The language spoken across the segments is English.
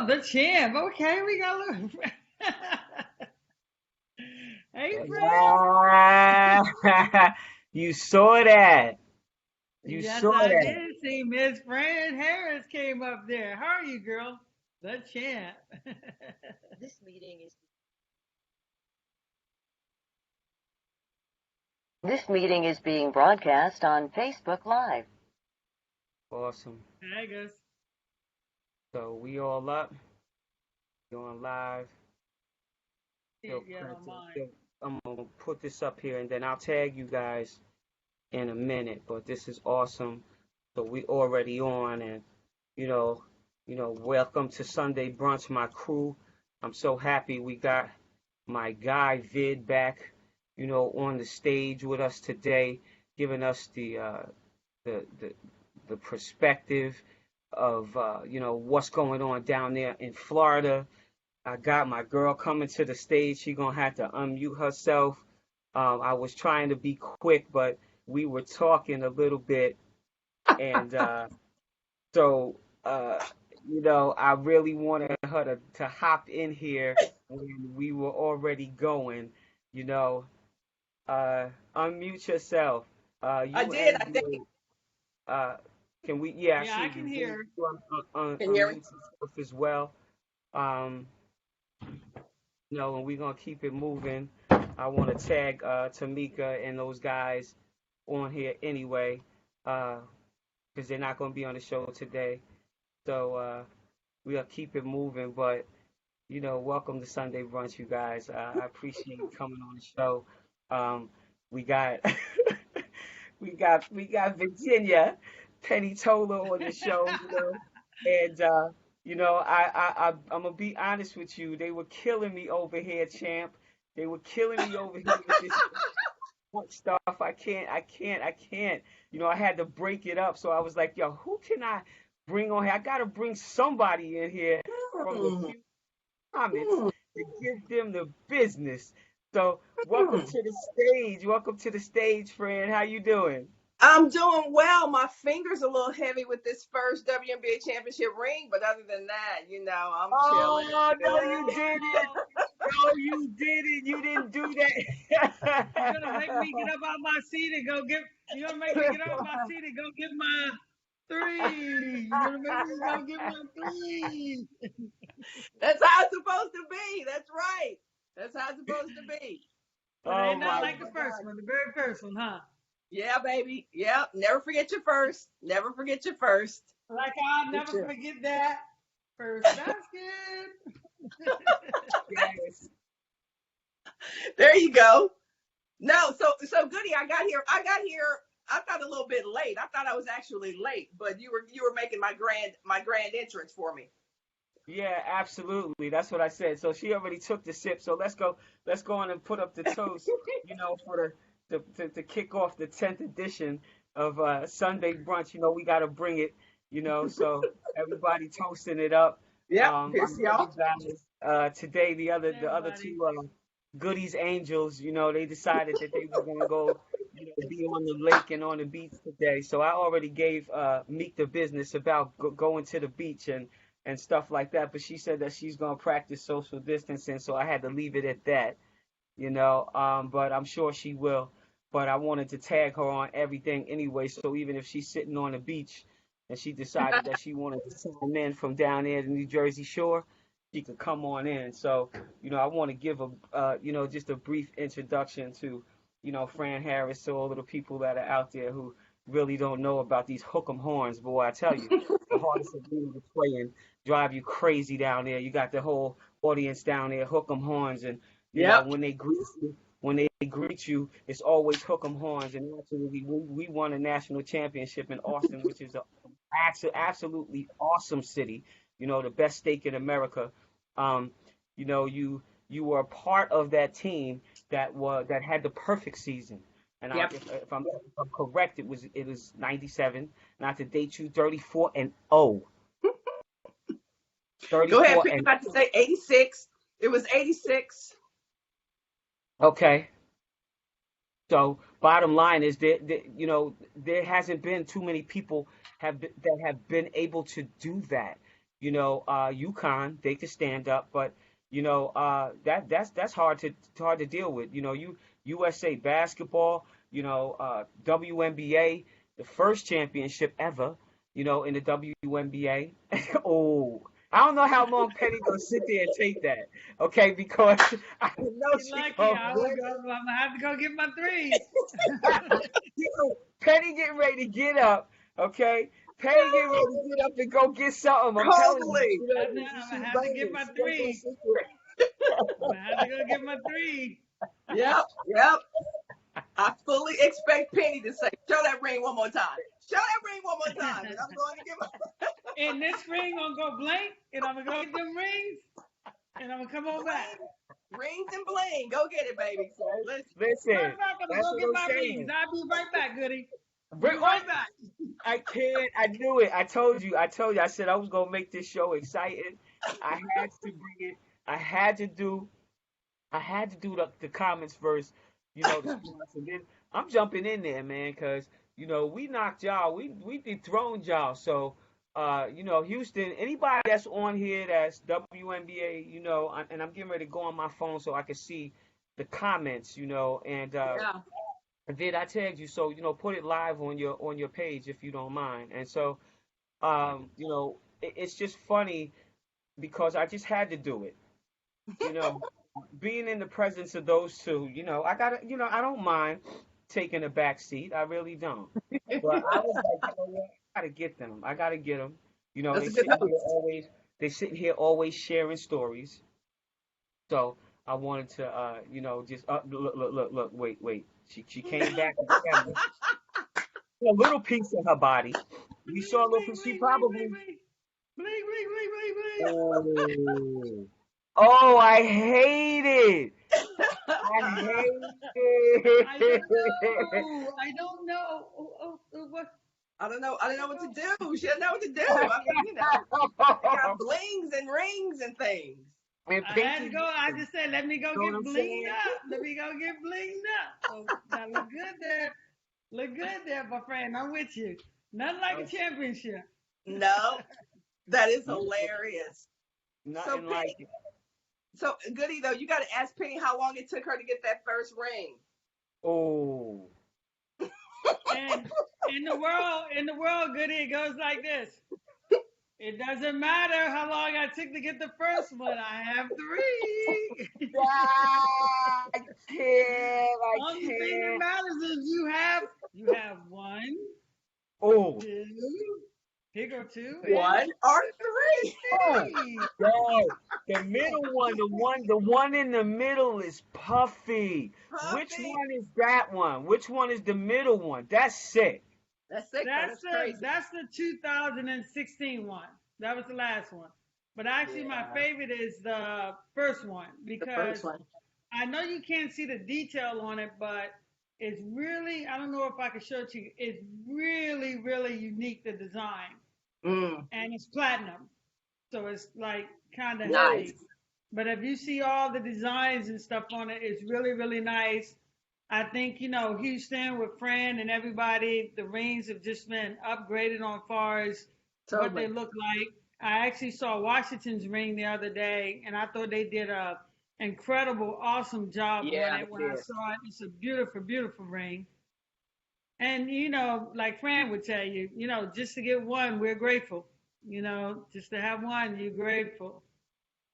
Oh, the champ. Okay, we got a little. Hey, Fran. Ah, you saw that. You Yes, saw I that. did see Miss Fran Harris came up there. How are you, girl? The champ. This meeting is This meeting is being broadcast on Facebook Live. Awesome. I guess. So we all up, going live. Yo, Yeah, Prince, on mine. yo, I'm gonna put this up here and then I'll tag you guys in a minute. But this is awesome. So we already on and you know, welcome to Sunday Brunch, my crew. I'm so happy we got my guy Vid back, on the stage with us today, giving us the the the perspective of what's going on down there in Florida. I got my girl coming to the stage. She gonna have to unmute herself. I was trying to be quick, but we were talking a little bit, and so I really wanted her to hop in here when we were already going. You know, unmute yourself. I You did, and I think. uh, can we? Yeah, I Yeah, see I you. can Can hear. you Can you hear me? unmute yourself as well? Um, and we're gonna keep it moving. I want to tag Tamika and those guys on here anyway, because they're not gonna be on the show today. So we'll keep it moving. But welcome to Sunday Brunch, you guys. I appreciate you coming on the show. We got we got Virginia Penny Toler on the show, and I'm gonna be honest with you. They were killing me over here, champ. They were killing me over here with this stuff. I can't. I had to break it up. So I was like, yo, who can I bring on here? I gotta bring somebody in here from the Hmm. comments Hmm. to give them the business. So welcome to the stage. Welcome to the stage, Fran. How you doing? I'm doing well. My finger's a little heavy with this first WNBA championship ring, but other than that, I'm chilling. Oh no, you didn't. No, you didn't. You didn't do You're gonna make me that. get up out my seat and go get. You're gonna make me get out my seat and go get my three. You're gonna make me go get my three. That's how it's supposed to be. That's right. That's how it's supposed to be. But it Oh ain't not my Oh like the my first God. one, the very first one, huh? Yeah, baby. Yep. Never forget your first. Never forget your first. Like I'll For never sure. forget that first basket. yes. There you go. No, so goody. I got here. I thought a little bit late. I thought I was actually late, but you were making my grand entrance for me. Yeah, absolutely. That's what I said. So she already took the sip. So let's go on and put up the toast, for to kick off the 10th edition of Sunday Brunch. We got to bring it, so everybody toasting it up. Yep. I Here's know you y'all. guys today the other Everybody. two goodies angels, they decided that they were gonna go, be on the lake and on the beach today. So I already gave Meek the business about going to the beach and stuff like that. But she said that she's gonna practice social distancing, so I had to leave it at that, But I'm sure she will. But I wanted to tag her on everything anyway, so even if she's sitting on the beach and she decided that she wanted to chime in from down there, the New Jersey shore, she could come on in. So, I want to give just a brief introduction to, Fran Harris, so all of the people that are out there who really don't know about these hook 'em horns. Boy, I tell you, the hardest arena to play in drive you crazy down there. You got the whole audience down there, hook 'em horns, and Yep. when they greet you, it's always hook 'em horns. And actually, we won a national championship in Austin, which is a absolutely awesome city. The best steak in America. Um, you were a part of that team that had the perfect season. And Yep. if I'm correct, it was 97. Not to date you, 34-0. Go ahead. 34 Pick and about to say 86. It was 86. okay. So bottom line is there hasn't been too many people that have been able to do that. UConn, they could stand up, but that's hard to deal with. USA basketball, WNBA, the first championship ever, in the WNBA. Oh, I don't know how long Penny gonna sit there and take that, okay? Because I know You're she lucky. gonna I'm win. gonna have to go get my threes. Penny getting ready to get up, okay? Penny getting ready to get up and go get something. I'm telling you, Totally. I'm gonna have to get my three. I'm gonna have to go get my three. Yep. Yep. I fully expect Penny to say, "Show that ring one more time. Show that ring one more time." And I'm going to give her And this ring gonna go blank, and I'm gonna go get them rings, and I'm gonna come on back. rings and bling. Go get it, baby. So let's. Matter Listen, of fact, I'm gonna that's go what get I'm my rings. saying. I'll be right back, Goody. Bring Be what? right back. I can't. I knew it. I told you. I said I was gonna make this show exciting. I had to bring it. I had to do. I had to do the comments first. The sports, and then I'm jumping in there, man, because we knocked y'all. We dethroned y'all. So, Houston. Anybody that's on here that's WNBA, and I'm getting ready to go on my phone so I can see the comments, and Yeah. Vid, I tagged you, so put it live on your page if you don't mind. And so, it's just funny because I just had to do it. You know, being in the presence of those two, I gotta, I don't mind taking a back seat. I really don't. But I was like, what? I gotta get them. I gotta get them. That's a good host. They sitting here always sharing stories. So I wanted to, just look, wait. She came back with a little piece of her body. You saw a little piece. She probably. Blink. Oh, oh, I hate it. I hate I it. don't know. I don't know. What? I don't know. I don't know what to do. She doesn't know what to do. I mean, they got blings and rings and things. And I had to Pinky, go. I just said, let me go you know what get I'm blinged saying? up. Let me go get blinged up. So that look good there. Look good there, my friend. I'm with you. Nothing like a championship. No, that is hilarious. So Nothing like Penny, it. so Goody though, you got to ask Penny how long it took her to get that first ring. Oh. And in the world, Goody, it goes like this. It doesn't matter how long I took to get the first one. I have three. Ah, I Only thing that can't. matters is you have one, Oh. two, here go two, and One or three. Oh. three. Yo, the middle one, the one in the middle is puffy. Which Puppy. one is that one? Which one is the middle one? That's sick. That's sick though. That's crazy. That's the 2016 one. That was the last one. But actually, my Yeah. favorite is the first one The first because one. I know you can't see the detail on it, but it's really, I don't know if I can show it to you. It's really, really unique, the design. Mm, And it's platinum. So it's like kind of nice. heavy. But if you see all the designs and stuff on it, it's really, really nice. I think, Houston with Fran and everybody, the rings have just been upgraded on far as what they Totally. look like. I actually saw Washington's ring the other day, and I thought they did a incredible, awesome job on Yeah, it. When they I did. saw it, it's a beautiful, beautiful ring. And like Fran would tell you, just to get one, we're grateful. Just to have one, you're grateful.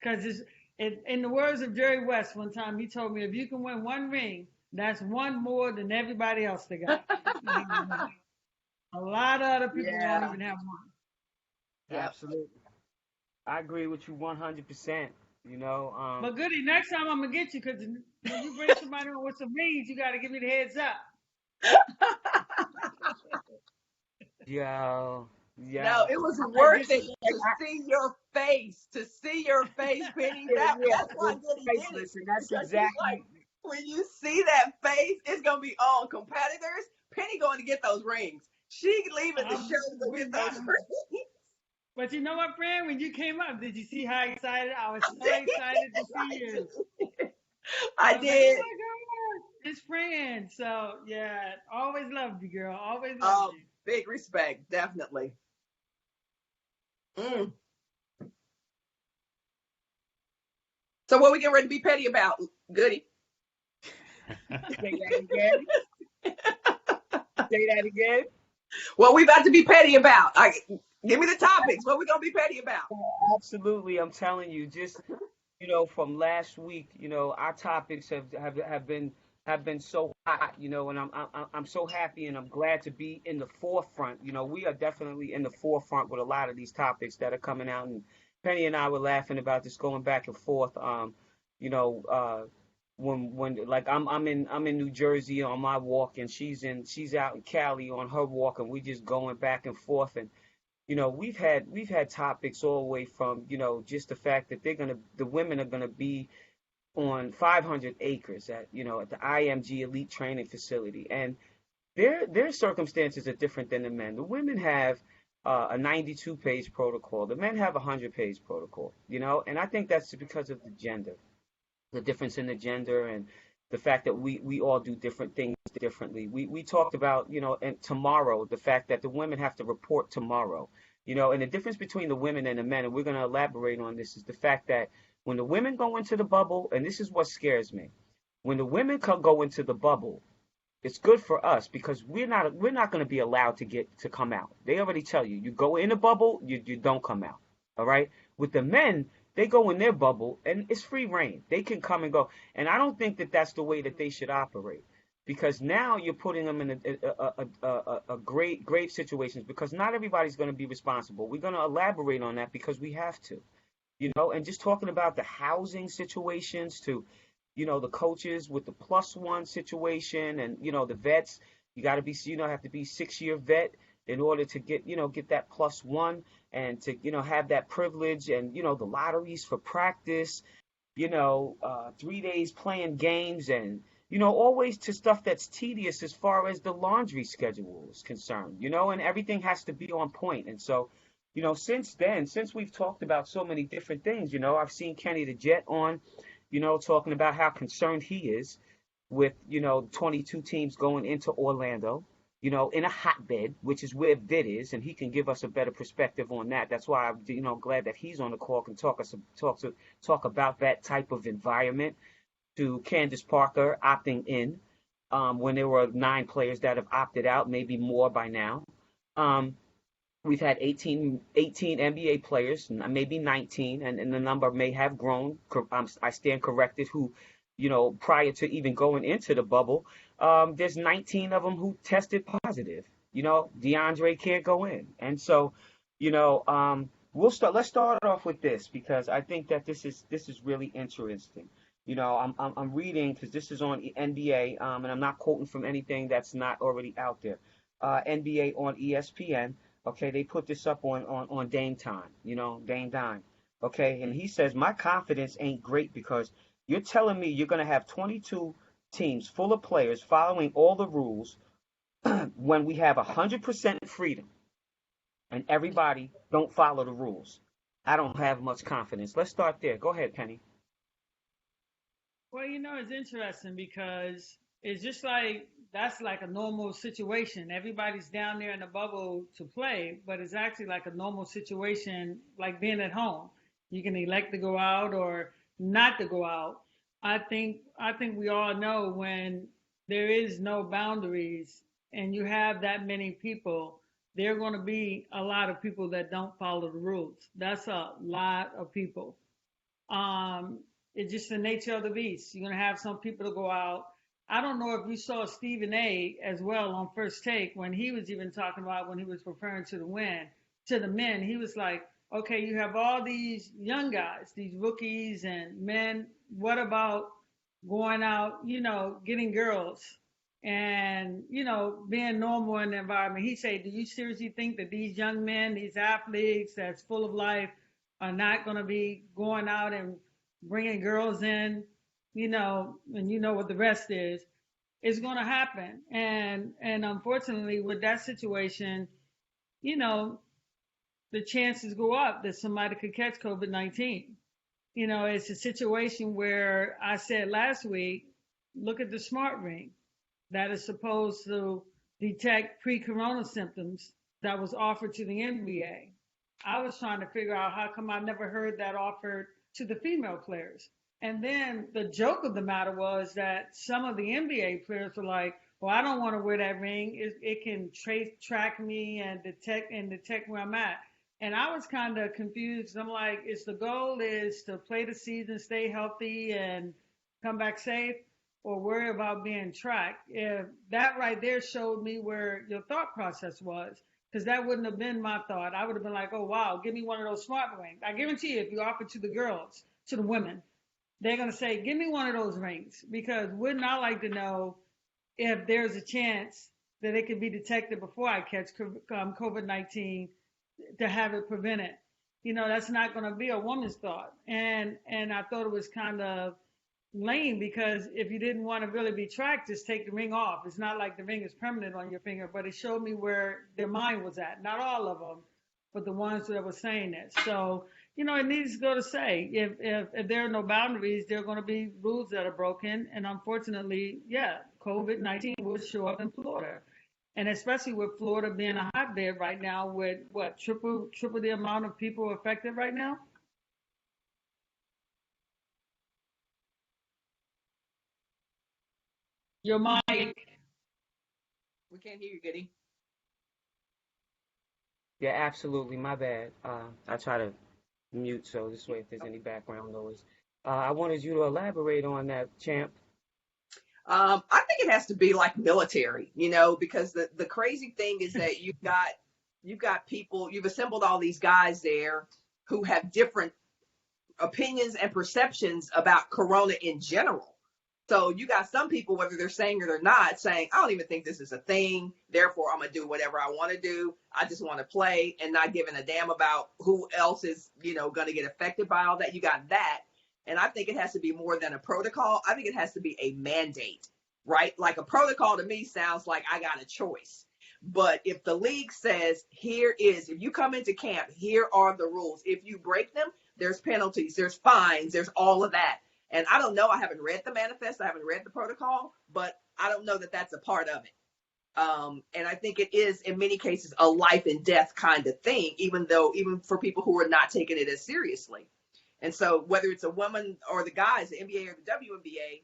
Because in the words of Jerry West, one time he told me, if you can win one ring, that's one more than everybody else they got. A lot of other people won't Yeah. even have one. Yep. Absolutely. I agree with you 100%. But Goody, next time I'm gonna get you because when you bring somebody on with some rings, you got to give me the heads up. Yo, No, yo. it was I worth just it like to see your face. To see your face, Penny. That's why it's Goody did it. priceless, and that's Because she's like, exactly. when you see that face, it's gonna be on competitors. Penny going to get those rings. She leaving the show to go We get got those 'em. rings. But you know what, Fran? When you came up, did you see how excited? I was so excited to see you. I I was like, oh did. my God, it's Fran. So yeah, always loved you, girl. Always loved Oh, you. big respect, definitely. Mm. So what we getting ready to be petty about, Goody? Say that again. Say that again. What we about to be petty about? Give me the topics. What we gonna be petty about? Absolutely, I'm telling you, just from last week, our topics have been so hot, and I'm so happy and I'm glad to be in the forefront. We are definitely in the forefront with a lot of these topics that are coming out, and Penny and I were laughing about this going back and forth. You know, when like I'm in New Jersey on my walk and she's out in Cali on her walk and we just going back and forth and we've had topics all the way from just the fact that the women are gonna be on 500 acres at the IMG Elite Training Facility, and their circumstances are different than the men. The women have a 92-page protocol. The men have a 100-page protocol. And I think that's because of the difference in the gender and the fact that we all do different things differently. We talked about, and tomorrow, the fact that the women have to report tomorrow, and the difference between the women and the men, and we're going to elaborate on this, is the fact that when the women go into the bubble, and this is what scares me, when the women go into the bubble, it's good for us because we're not going to be allowed to come out. They already tell you, you go in a bubble, you don't come out. All right. With the men, they go in their bubble and it's free reign. They can come and go. And I don't think that that's the way that they should operate, because now you're putting them in a grave situations, because not everybody's going to be responsible. We're going to elaborate on that because we have to, and just talking about the housing situations to, the coaches with the +1 situation and, the vets, you got to be, have to be 6-year vet in order to get that +1 and to, have that privilege and, the lotteries for practice, 3 days playing games and, always to stuff that's tedious as far as the laundry schedule is concerned, and everything has to be on point. And so, since then, since we've talked about so many different things, I've seen Kenny the Jet on, talking about how concerned he is with, 22 teams going into Orlando, in a hotbed, which is where Vid is, and he can give us a better perspective on that. That's why I'm, glad that he's on the call and talk about that type of environment. To Candace Parker opting in, when there were 9 players that have opted out, maybe more by now. We've had 18 NBA players, maybe 19, and the number may have grown. I stand corrected, who, prior to even going into the bubble, there's 19 of them who tested positive. DeAndre can't go in. And so, let's start off with this, because I think that this is really interesting. I'm reading, because this is on NBA, and I'm not quoting from anything that's not already out there. NBA on ESPN. Okay, they put this up on Dame Time, Dame Dime. Okay, and he says, my confidence ain't great because you're telling me you're going to have 22 teams full of players following all the rules when we have 100% freedom and everybody don't follow the rules. I don't have much confidence. Let's start there. Go ahead, Penny. Well, it's interesting because it's just like that's like a normal situation. Everybody's down there in the bubble to play, but it's actually like a normal situation, like being at home. You can elect to go out or not to go out. I think we all know when there is no boundaries and you have that many people, there are going to be a lot of people that don't follow the rules. That's a lot of people. It's just the nature of the beast. You're going to have some people to go out. I don't know if you saw Stephen A. as well on First Take when he was even talking about when he was referring to the men. He was like, okay, you have all these young guys, these rookies and men. What about going out, getting girls and, being normal in the environment? He said, do you seriously think that these young men, these athletes that's full of life are not going to be going out and bringing girls in, and what the rest is? It's going to happen. And unfortunately with that situation, the chances go up that somebody could catch COVID-19. It's a situation where I said last week, look at the smart ring that is supposed to detect pre-corona symptoms that was offered to the NBA. I was trying to figure out how come I never heard that offered to the female players. And then the joke of the matter was that some of the NBA players were like, "Well, I don't want to wear that ring. It can track me and detect where I'm at." And I was kind of confused. I'm like, "Is the goal is to play the season, stay healthy, and come back safe, or worry about being tracked?" If that right there showed me where your thought process was, because that wouldn't have been my thought. I would have been like, "Oh wow, give me one of those smart rings." I guarantee you, if you offer to the girls, to the women, they're going to say, "Give me one of those rings," because wouldn't I like to know if there's a chance that it can be detected before I catch COVID-19 to have it prevented. That's not going to be a woman's thought. And I thought it was kind of lame because if you didn't want to really be tracked, just take the ring off. It's not like the ring is permanent on your finger, but it showed me where their mind was at. Not all of them, but the ones that were saying it. So, it needs to go to say if there are no boundaries, there are going to be rules that are broken. And unfortunately, yeah, COVID-19 will show up in Florida. And especially with Florida being a hotbed right now with what, triple the amount of people affected right now? Your mic. We can't hear you, Goody. Yeah, absolutely. My bad. I try to mute so this way if there's any background noise. I wanted you to elaborate on that, champ. I think it has to be like military, because the crazy thing is that you've got people, you've assembled all these guys there who have different opinions and perceptions about Corona in general. So you got some people, whether they're saying it or not, saying, "I don't even think this is a thing. Therefore, I'm going to do whatever I want to do. I just want to play," and not giving a damn about who else is, going to get affected by all that. You got that. And I think it has to be more than a protocol. I think it has to be a mandate, right? Like a protocol to me sounds like I got a choice. But if the league says, if you come into camp, here are the rules. If you break them, there's penalties, there's fines, there's all of that. And I don't know, I haven't read the manifest, I haven't read the protocol, but I don't know that that's a part of it. And I think it is, in many cases, a life and death kind of thing, even for people who are not taking it as seriously. And so whether it's a woman or the guys, the NBA or the WNBA,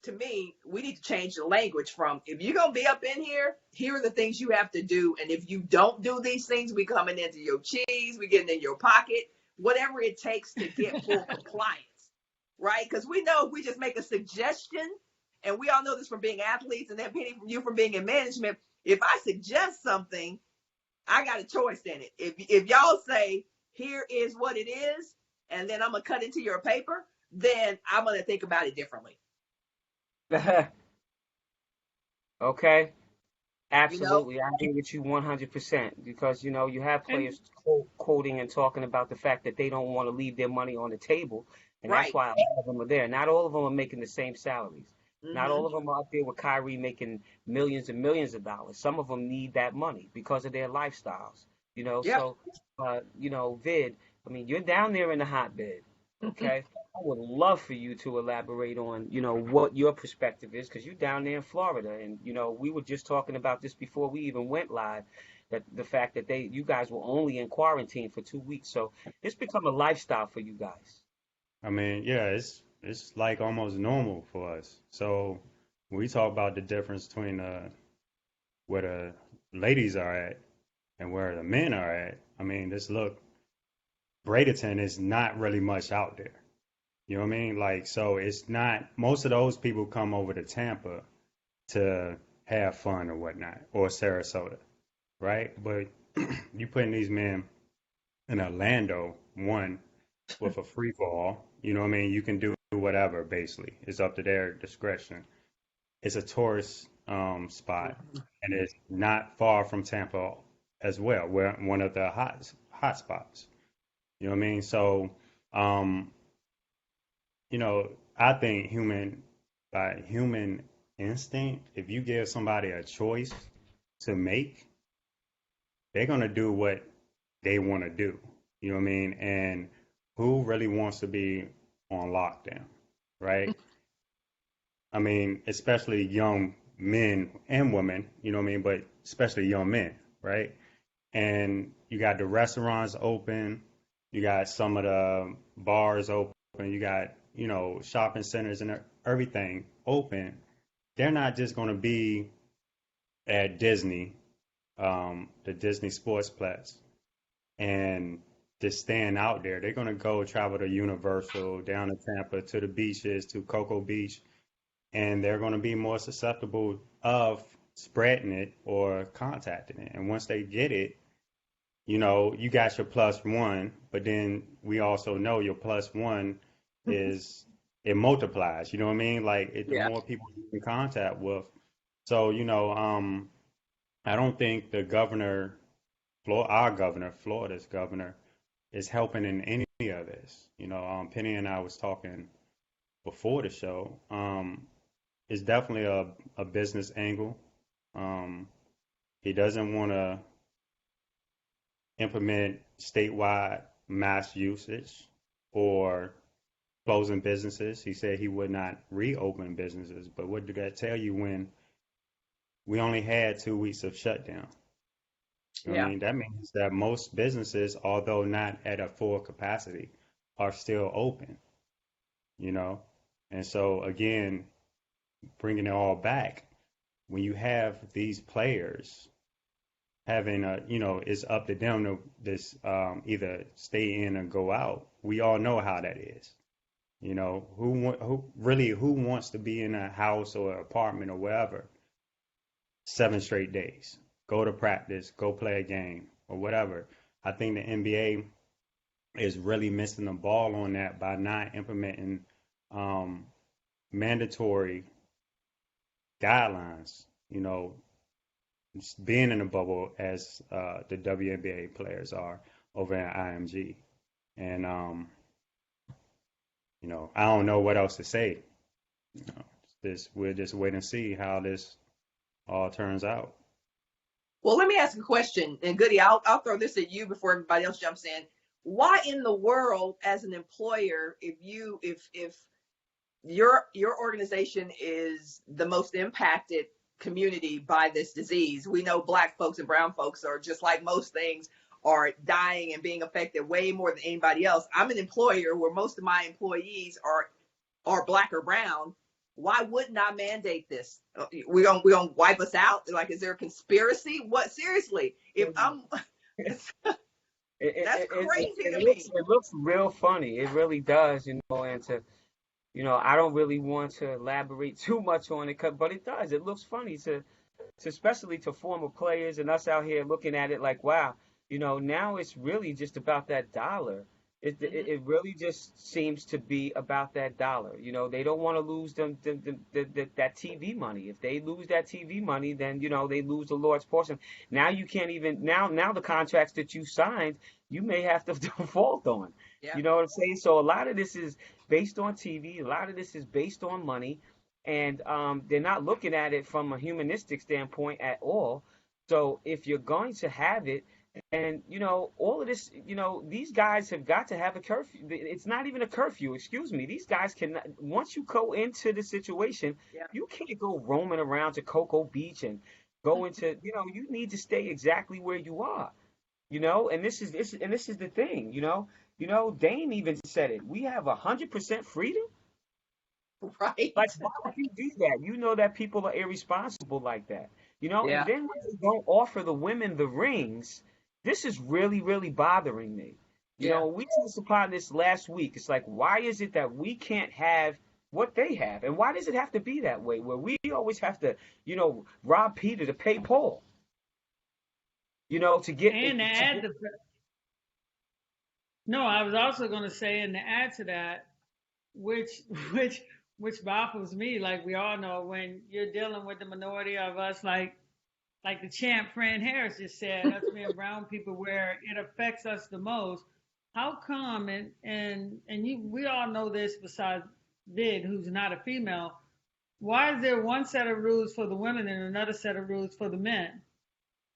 to me, we need to change the language from, if you're going to be up in here, here are the things you have to do. And if you don't do these things, we coming into your cheese, we getting in your pocket, whatever it takes to get full compliance. Right? Because we know if we just make a suggestion, and we all know this from being athletes, and then Penny, from you from being in management, if I suggest something, I got a choice in it. If y'all say, here is what it is, and then I'm going to cut into your paper, then I'm going to think about it differently. Okay. Absolutely. I agree with you 100% because, you have players quoting and talking about the fact that they don't want to leave their money on the table. And Right. That's why a lot of them are there. Not all of them are making the same salaries. Not all Mhm. of them are out there with Kyrie making millions and millions of dollars. Some of them need that money because of their lifestyles. Yep. So, Vid, I mean, you're down there in the hotbed, okay? I would love for you to elaborate on, what your perspective is, because you're down there in Florida, and we were just talking about this before we even went live, that the fact that you guys were only in quarantine for 2 weeks, so it's become a lifestyle for you guys. I mean, yeah, it's like almost normal for us. So when we talk about the difference between where the ladies are at and where the men are at, I mean, Bradenton is not really much out there. You know what I mean? Like, so it's not, most of those people come over to Tampa to have fun or whatnot, or Sarasota, right? But you putting these men in Orlando, one, with a free for all, you know what I mean? You can do whatever, basically. It's up to their discretion. It's a tourist spot, and it's not far from Tampa as well. We're one of the hot spots. You know what I mean? So, um, I think by human instinct, if you give somebody a choice to make, they're gonna do what they want to do. You know what I mean? And who really wants to be on lockdown, right? I mean, especially young men and women, you know what I mean? But especially young men, right? And you got the restaurants open, you got some of the bars open, you got shopping centers and everything open, they're not just going to be at Disney, the Disney Sportsplex, and just staying out there. They're going to go travel to Universal, down to Tampa, to the beaches, to Cocoa Beach, and they're going to be more susceptible of spreading it or contacting it. And once they get it, you got your plus one, but then we also know your plus one is it multiplies. You know what I mean? Like the Yeah. more people you can contact with. So I don't think the governor, our governor, Florida's governor, is helping in any of this. Penny and I was talking before the show. It's definitely a business angle. He doesn't want to implement statewide mass usage or closing businesses. He said he would not reopen businesses. But what did that tell you when we only had 2 weeks of shutdown? I mean, that means that most businesses, although not at a full capacity, are still open, And so, again, bringing it all back, when you have these players having it's up to them to either stay in or go out. We all know how that is. Who wants to be in a house or apartment or wherever 7 straight days? Go to practice, go play a game or whatever. I think the NBA is really missing the ball on that by not implementing mandatory guidelines, being in a bubble as the WNBA players are over at IMG. And, I don't know what else to say. We'll just wait and see how this all turns out. Well, let me ask a question, and Goody, I'll throw this at you before everybody else jumps in. Why in the world, as an employer, if your organization is the most impacted community by this disease, we know Black folks and brown folks are just like most things are dying and being affected way more than anybody else. I'm an employer where most of my employees are Black or brown. Why wouldn't I mandate this? We gonna wipe us out? Like, is there a conspiracy? What, seriously? If I'm, that's crazy to me. It looks real funny. It really does, and I don't really want to elaborate too much on it, but it does. It looks funny to especially to former players and us out here looking at it like, wow, now it's really just about that dollar. It really just seems to be about that dollar. They don't want to lose that TV money. If they lose that TV money, then they lose the Lord's portion. Now you can't even now the contracts that you signed, you may have to default on. Yeah. You know what I'm saying? So a lot of this is based on TV. A lot of this is based on money, and they're not looking at it from a humanistic standpoint at all. So if you're going to have it, and all of this, these guys have got to have a curfew. It's not even a curfew, excuse me. These guys can, once you go into the situation, you can't go roaming around to Cocoa Beach and go into, you need to stay exactly where you are. And this is the thing, Dame even said it. We have 100% freedom. Right. Like, why would you do that? You know that people are irresponsible like that. And then when they don't offer the women the rings, this is really, really bothering me. We touched upon this last week. It's like, why is it that we can't have what they have? And why does it have to be that way, where we always have to, rob Peter to pay Paul? To get... And to add no, I was also going to say, and to add to that, which baffles me, like we all know, when you're dealing with the minority of us, like the champ Fran Harris just said, us being brown people, where it affects us the most. How come, we all know this besides Vid, who's not a female, why is there one set of rules for the women and another set of rules for the men?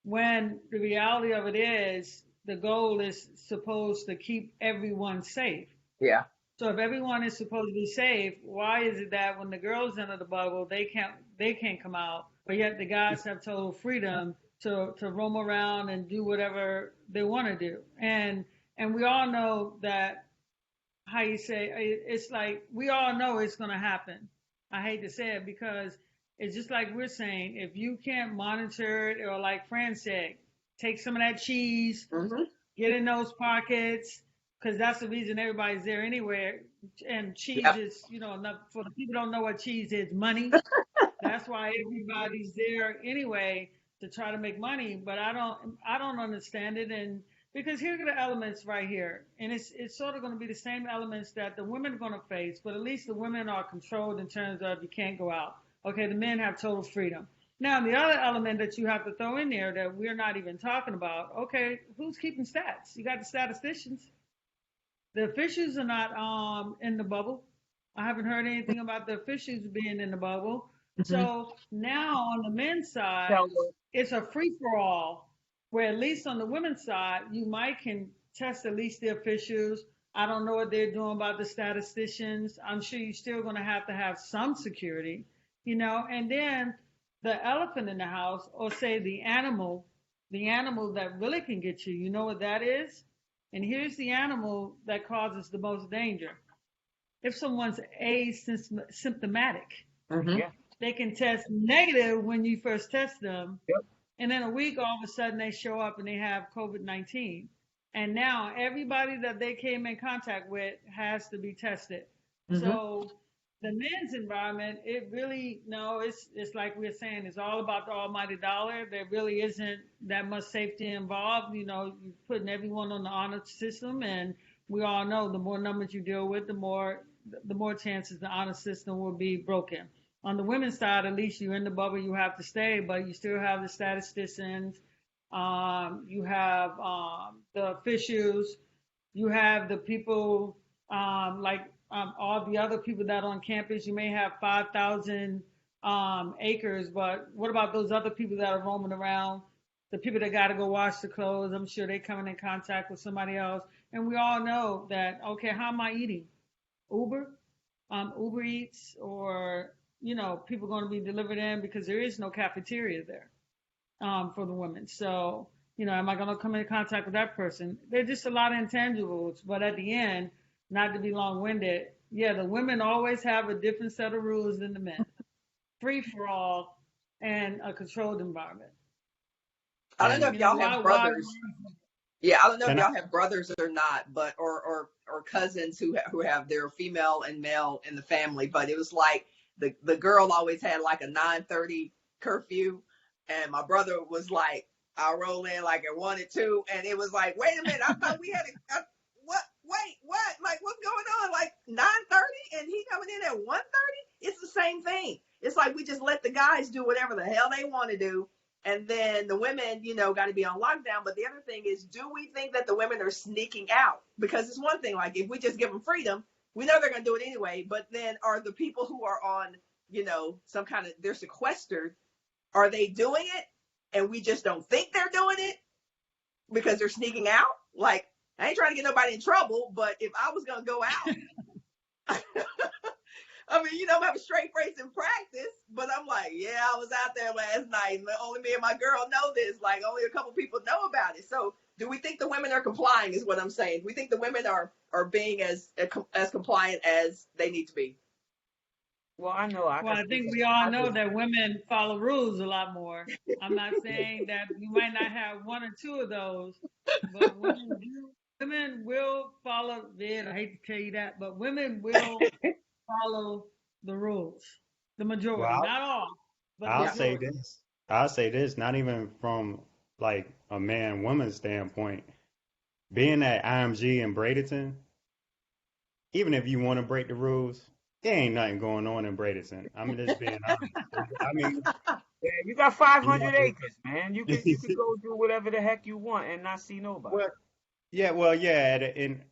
When the reality of it is, the goal is supposed to keep everyone safe. Yeah. So if everyone is supposed to be safe, why is it that when the girls enter the bubble, they can't come out, but yet the guys have total freedom to roam around and do whatever they want to do? And we all know that how you say it's like we all know it's going to happen. I hate to say it because it's just like we're saying, if you can't monitor it, or like Fran said, take some of that cheese, Mm-hmm. get in those pockets, because that's the reason everybody's there anyway. And cheese Yep. is, enough for the people who don't know what cheese is, money. That's why everybody's there anyway to try to make money. But I don't understand it. And because here are the elements right here, and it's sort of going to be the same elements that the women are going to face, but at least the women are controlled in terms of you can't go out. Okay, the men have total freedom. Now, the other element that you have to throw in there that we're not even talking about, okay, who's keeping stats? You got the statisticians. The officials are not in the bubble. I haven't heard anything about the officials being in the bubble. Mm-hmm. So now on the men's side, Toler. it's a free for all. Where at least on the women's side, you might can test at least the officials. I don't know what they're doing about the statisticians. I'm sure you're still going to have some security, And then the elephant in the house, or say the animal that really can get you. You know what that is? And here's the animal that causes the most danger. If someone's asymptomatic, Mm-hmm. Yeah. they can test negative when you first test them. Yep. And then a week, all of a sudden, they show up and they have COVID-19. And now everybody that they came in contact with has to be tested. Mm-hmm. So the men's environment, it really, no, it's like we're saying, it's all about the almighty dollar. There really isn't that much safety involved. You're putting everyone on the honor system. And we all know the more numbers you deal with, the more chances the honor system will be broken. On the women's side, at least you're in the bubble, you have to stay, but you still have the statisticians, you have the officials, you have the people all the other people that are on campus. You may have 5,000 acres, but what about those other people that are roaming around? The people that got to go wash the clothes, I'm sure they're coming in contact with somebody else. And we all know that, okay, how am I eating? Uber? Uber Eats, or people going to be delivered in, because there is no cafeteria there for the women. So am I going to come in contact with that person? There's just a lot of intangibles. But at the end, not to be long-winded, yeah, the women always have a different set of rules than the men. Free for all and a controlled environment. I don't know And if y'all have brothers. Yeah, I don't know if and y'all have brothers or not, but or cousins who have their female and male in the family. But it was like the girl always had like a 9:30 curfew, and my brother was like, I'll roll in like at 1 or 2, and it was like, wait a minute, I thought we had what? Wait, what? Like, what's going on? Like 9:30, and he coming in at 1:30? It's the same thing. It's like we just let the guys do whatever the hell they want to do. And then the women, got to be on lockdown. But the other thing is, do we think that the women are sneaking out? Because it's one thing, like if we just give them freedom, we know they're going to do it anyway. But then are the people who are on, some kind of, they're sequestered, are they doing it? And we just don't think they're doing it because they're sneaking out? Like, I ain't trying to get nobody in trouble, but if I was going to go out, I mean, I'm having straight face in practice, but I'm like, yeah, I was out there last night, and only me and my girl know this. Like, only a couple people know about it. So, do we think the women are complying? Is what I'm saying. We think the women are being as compliant as they need to be. Well, I know. Well, I think we all know that women follow rules a lot more. I'm not saying that you might not have one or two of those, but women will follow. Man, I hate to tell you that, but women will follow the rules. The majority, well, not all, but I'll the say majority. this. I'll say this, not even from like a man-woman standpoint. Being at IMG in Bradenton, even if you want to break the rules, there ain't nothing going on in Bradenton. I'm just being honest. I mean, Yeah, you got 500 you acres, man. You could go do whatever the heck you want and not see nobody. well, yeah,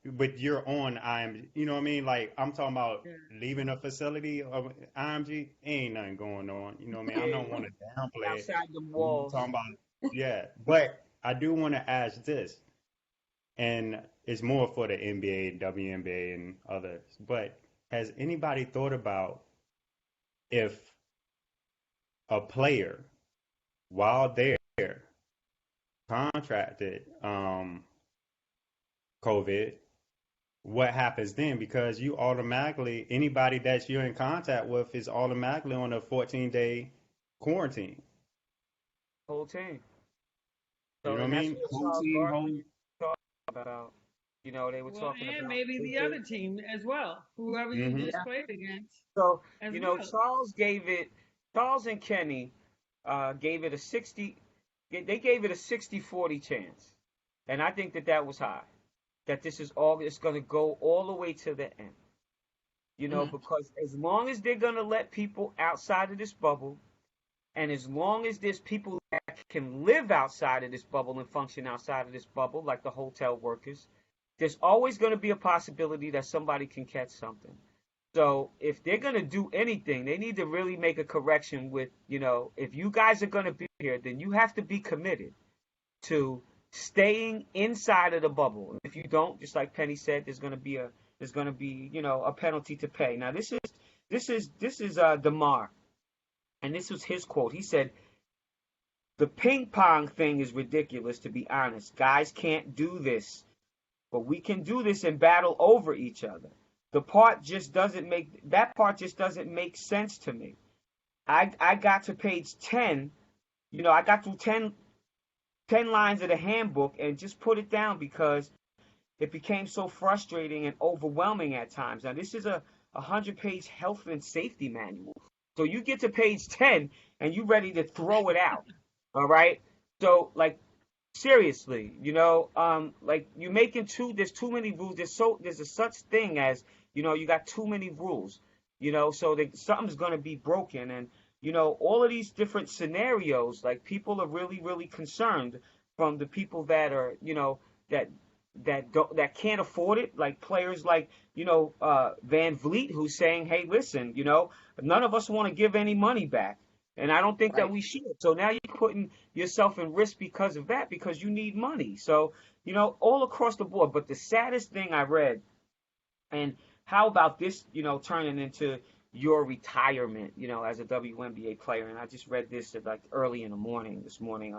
but you're on IMG. You know what I mean? Like I'm talking about Yeah. leaving a facility of IMG, ain't nothing going on. You know what I mean? I don't want to downplay it. Outside the You know, walls. talking about yeah, but I do want to ask this, and it's more for the NBA, WNBA, and others. But has anybody thought about if a player, while they're contracted COVID, what happens then, because you automatically, anybody that you're in contact with is automatically on a 14-day quarantine. Whole team. You So, know what I and that's mean? what Whole Charles team, Barkley whole. talked about. You know, they were Well, talking and about. maybe the other team as well, whoever you Hmm. just Yeah. played against So, as you know, well. Charles and Kenny gave it a 60, they gave it a 60-40 chance. And I think that that was high. That this is all, it's going to go all the way to the end. You know, Mm. because as long as they're going to let people outside of this bubble, and as long as there's people that can live outside of this bubble and function outside of this bubble, like the hotel workers, there's always going to be a possibility that somebody can catch something. So if they're going to do anything, they need to really make a correction with, you know, if you guys are going to be here, then you have to be committed to staying inside of the bubble. If you don't, just like Penny said, there's going to be, you know, a penalty to pay. Now this is DeMar, and this was his quote. He said, "The ping pong thing is ridiculous, to be honest. Guys can't do this, but we can do this and battle over each other. That part just doesn't make sense to me. I got to page 10, you know, I got through 10 lines of the handbook and just put it down because it became so frustrating and overwhelming at times. Now, this is a 100-page health and safety manual. So you get to page 10 and you ready to throw it out. All right? So, like, seriously, you know, like you're making there's too many rules. There's a such thing as, you know, you got too many rules, you know, so that something's going to be broken. And, you know, all of these different scenarios, like people are really, really concerned from the people that are, you know, that can't afford it, like players like, you know, Van Vliet, who's saying, hey, listen, you know, none of us want to give any money back. And I don't think that Right. we should. So now you're putting yourself in risk because of that, because you need money. So, you know, all across the board. But the saddest thing I read, and how about this, you know, turning into your retirement, you know, as a WNBA player. And I just read this at like early in the morning this morning.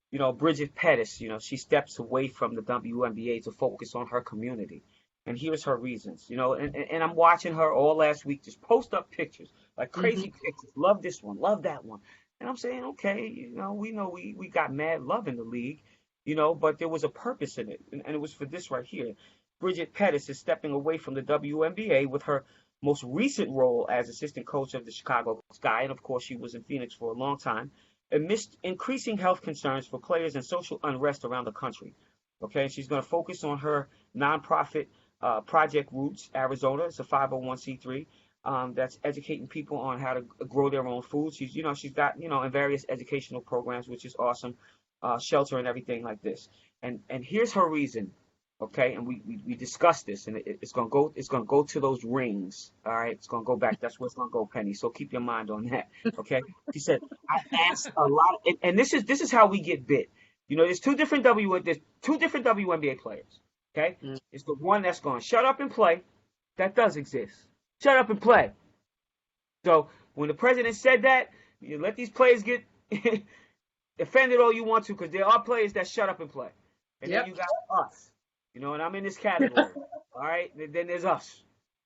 You know, Bridget Pettis, you know, she steps away from the WNBA to focus on her community. And here's her reasons, you know, and I'm watching her all last week just post up pictures, like Hmm. crazy pictures. Love this one, love that one. And I'm saying, okay, you know we got mad love in the league, you know, but there was a purpose in it. And it was for this right here. Bridget Pettis is stepping away from the WNBA with her most recent role as assistant coach of the Chicago Sky. And of course, she was in Phoenix for a long time amidst increasing health concerns for players and social unrest around the country. Okay, she's going to focus on her nonprofit Project Roots Arizona. It's a 501c3 that's educating people on how to grow their own food. She's got, you know, in various educational programs, which is awesome, shelter and everything like this. And here's her reason. Okay, and we discussed this, and it's gonna go to those rings. All right, it's gonna go back. That's where it's gonna go, Penny. So keep your mind on that. Okay, she said, I asked a lot, and this is how we get bit. You know, there's two different WNBA players. Okay, Mm. it's the one that's going to shut up and play. That does exist. Shut up and play. So when the president said that, you let these players get offended all you want to, because there are players that shut up and play, and then Yep. you got us. You know, and I'm in this category. All right, then there's us.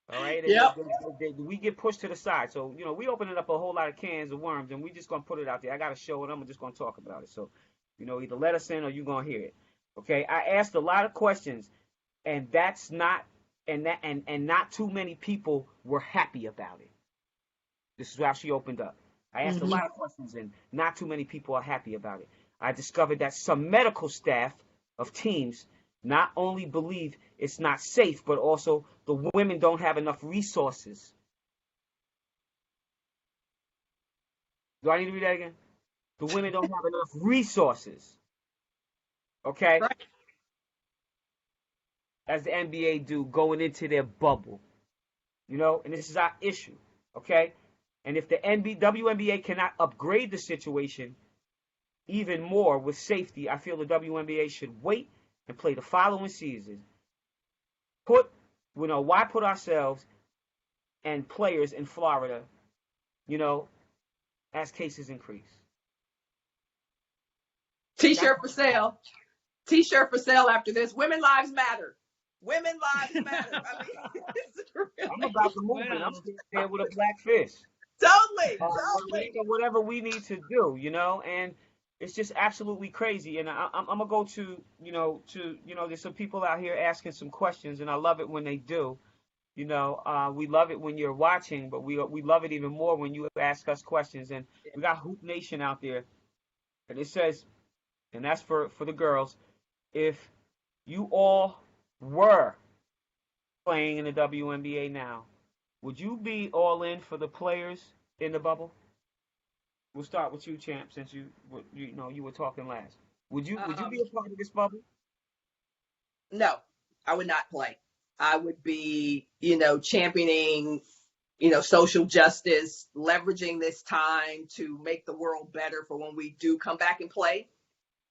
All right, and Yep. we get pushed to the side. So, you know, we opening up a whole lot of cans of worms, and we just gonna put it out there. I got a show, and I'm just gonna talk about it. So, you know, either let us in or you gonna hear it. Okay, I asked a lot of questions, and that's not, and not too many people were happy about it. This is how she opened up. I asked a Hmm. lot of questions, and not too many people are happy about it. I discovered that some medical staff of teams not only believe it's not safe, but also the women don't have enough resources. Do I need to read that again? The women don't have enough resources, okay, Right. as the NBA do going into their bubble, you know, and this is our issue, okay? And if the WNBA cannot upgrade the situation even more with safety, I feel the WNBA should wait and play the following season. Why put ourselves and players in Florida, you know, as cases increase? That's T-shirt for sale. T-shirt for sale after this. Women lives matter. Women lives matter. I mean, it's I'm really about the movement. I'm Well, standing there with a black fist. totally, We totally. do whatever we need to do, and it's just absolutely crazy. And I'm gonna go to, there's some people out here asking some questions, and I love it when they do. We love it when you're watching, but we love it even more when you ask us questions. And we got Hoop Nation out there, and it says, and that's for the girls. If you all were playing in the WNBA now, would you be all in for the players in the bubble? We'll start with you, champ, since you were talking last. Would you be Um, a part of this bubble? no, I would not play. I would be, championing, social justice, leveraging this time to make the world better for when we do come back and play.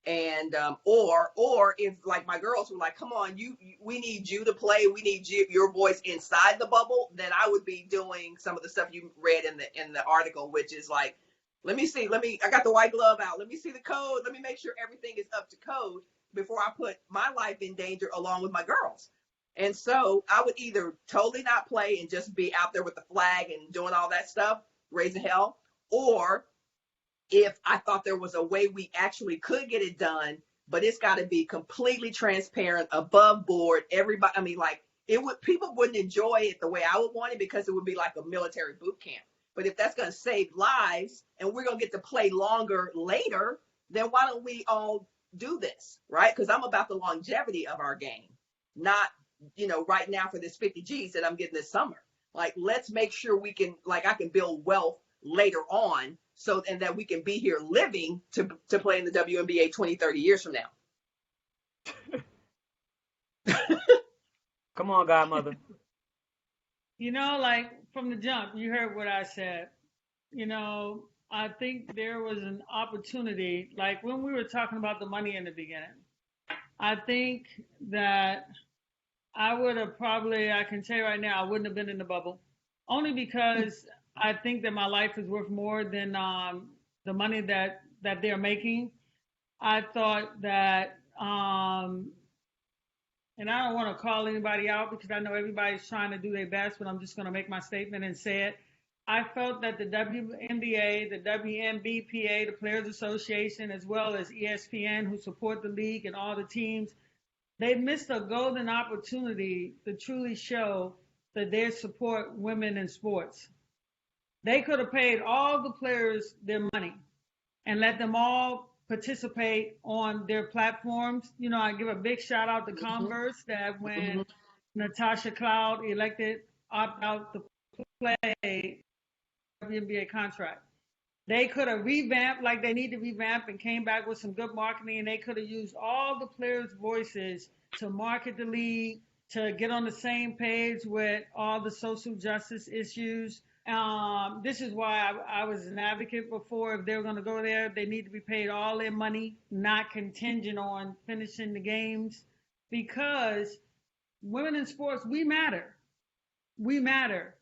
And or if like my girls were like, come on, we need you to play, we need your voice inside the bubble, then I would be doing some of the stuff you read in the article, which is like, I got the white glove out, let me see the code, let me make sure everything is up to code before I put my life in danger along with my girls. And so I would either totally not play and just be out there with the flag and doing all that stuff, raising hell, or if I thought there was a way we actually could get it done, but it's got to be completely transparent, above board. Everybody, I mean, like people wouldn't enjoy it the way I would want it because it would be like a military boot camp. But if that's going to save lives and we're going to get to play longer later, then why don't we all do this, right? Because I'm about the longevity of our game, not, right now for this 50 G's that I'm getting this summer. Like, let's make sure I can build wealth later on, so and that we can be here living to play in the WNBA 20, 30 years from now. Come on, godmother. like from the jump, you heard what I said. I think there was an opportunity, like when we were talking about the money in the beginning. I think that I would have probably, I can tell you right now, I wouldn't have been in the bubble. Only because I think that my life is worth more than the money that they're making. I thought that, and I don't want to call anybody out because I know everybody's trying to do their best, but I'm just going to make my statement and say it. I felt that the WNBA, the WNBPA, the Players Association, as well as ESPN, who support the league and all the teams, they missed a golden opportunity to truly show that they support women in sports. They could have paid all the players their money and let them all participate on their platforms. I give a big shout out to Mm-hmm. Converse that when Mm-hmm. Natasha Cloud elected opt out to play WNBA contract. They could have revamped like they need to revamp and came back with some good marketing, and they could have used all the players' voices to market the league, to get on the same page with all the social justice issues. This is why I was an advocate before. If they were going to go there, they need to be paid all their money, not contingent on finishing the games, because women in sports, we matter. We matter.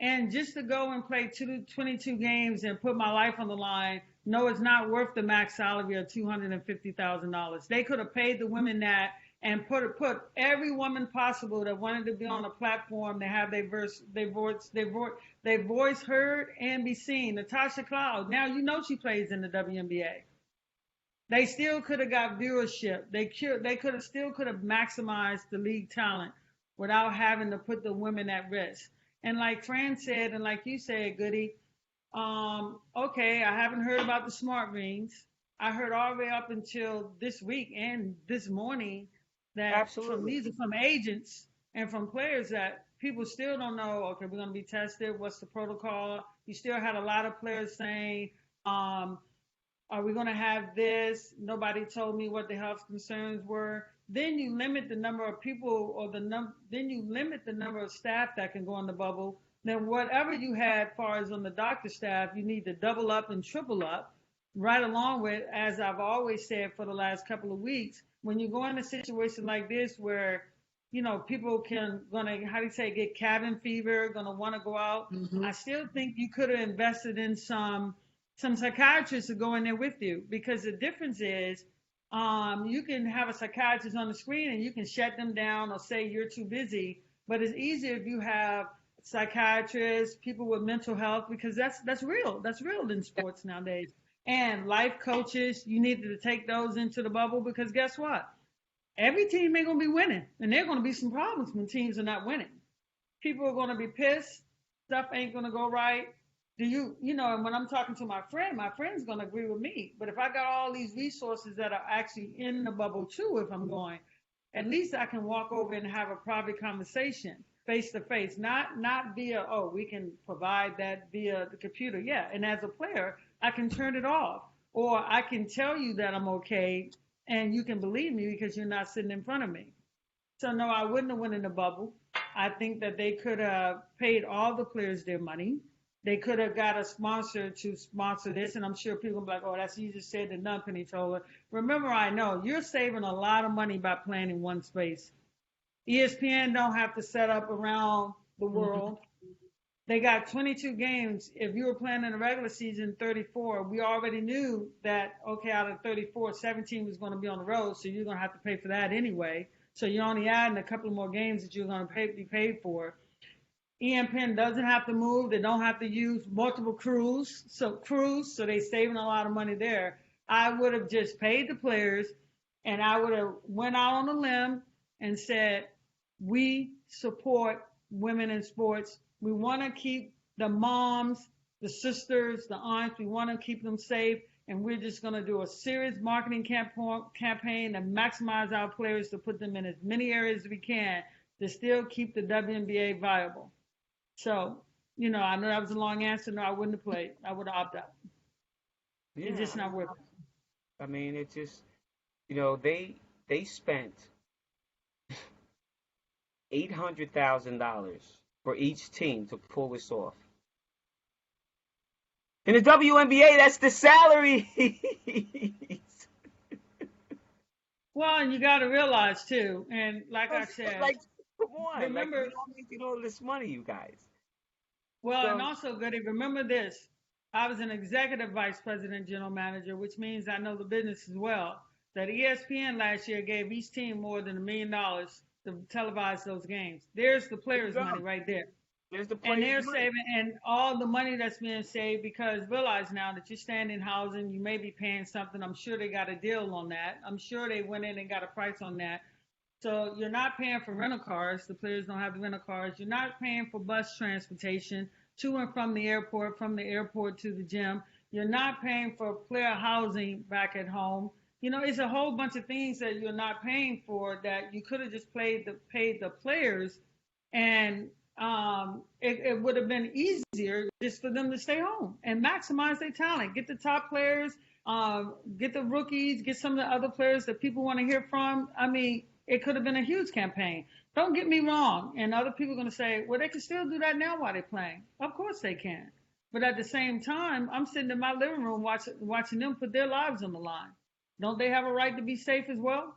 And just to go and play 22 games and put my life on the line, no, it's not worth the max salary of $250,000. They could have paid the women that and put every woman possible that wanted to be on a platform to have their voice heard and be seen. Natasha Cloud, now she plays in the WNBA. They still could have got viewership. They could have maximized the league talent without having to put the women at risk. And like Fran said, and like you said, Goody, okay, I haven't heard about the smart rings. I heard all the way up until this week and this morning that Absolutely. these are from agents and from players that people still don't know, okay, we're going to be tested. What's the protocol? You still had a lot of players saying, are we going to have this? Nobody told me what the health concerns were. Then you limit the number of people or then you limit the number of staff that can go in the bubble. Then whatever you had as far as on the doctor staff, you need to double up and triple up, right along with, as I've always said for the last couple of weeks, when you go in a situation like this where, people get cabin fever, gonna want to go out. Mm-hmm. I still think you could have invested in some psychiatrists to go in there with you, because the difference is You can have a psychiatrist on the screen and you can shut them down or say you're too busy. But it's easier if you have psychiatrists, people with mental health, because that's real. That's real in sports nowadays. And life coaches, you need to take those into the bubble because guess what? Every team ain't gonna be winning, and there are gonna be some problems when teams are not winning. People are gonna be pissed. Stuff ain't gonna go right. And when I'm talking to my friend's gonna agree with me. But if I got all these resources that are actually in the bubble too, if I'm going, at least I can walk over and have a private conversation face to face, not via, oh, we can provide that via the computer. Yeah. And as a player, I can turn it off. Or I can tell you that I'm okay and you can believe me because you're not sitting in front of me. So no, I wouldn't have went in the bubble. I think that they could have paid all the players their money. They could have got a sponsor to sponsor this, and I'm sure people will be like, oh, that's easier said than done, Penny Toler. Remember, I know you're saving a lot of money by playing in one space. ESPN don't have to set up around the world. They got 22 games. If you were playing in the regular season, 34, we already knew that, okay, out of 34, 17 was going to be on the road, so you're going to have to pay for that anyway. So you're only adding a couple more games that you're going to be paid for. ESPN doesn't have to move. They don't have to use multiple crews. So they're saving a lot of money there. I would have just paid the players, and I would have went out on a limb and said, we support women in sports. We want to keep the moms, the sisters, the aunts, we want to keep them safe. And we're just going to do a serious marketing campaign to maximize our players to put them in as many areas as we can to still keep the WNBA viable. So, I know that was a long answer. No, I wouldn't have played. I would have opted out. Yeah, It's just not worth it. I mean, it just, they spent $800,000 for each team to pull this off. In the WNBA, that's the salary. Well, and you got to realize too, and like I said, come on, remember, you're not making all this money, you guys. Well, and also, Goody, remember this. I was an executive vice president, general manager, which means I know the business as well. That ESPN last year gave each team more than $1 million to televise those games. There's the players' money right there. There's the And they're players' money. saving, and all the money that's being saved, because realize now that you're staying in housing, you may be paying something. I'm sure they got a deal on that. I'm sure they went in and got a price on that. So you're not paying for rental cars. The players don't have the rental cars. You're not paying for bus transportation to and from the airport to the gym. You're not paying for player housing back at home. It's a whole bunch of things that you're not paying for that you could have just paid the players, and it would have been easier just for them to stay home and maximize their talent. Get the top players, get the rookies, get some of the other players that people want to hear from. I mean, it could have been a huge campaign. Don't get me wrong. And other people are going to say, well, they can still do that now while they're playing. Of course they can. But at the same time, I'm sitting in my living room watching them put their lives on the line. Don't they have a right to be safe as well?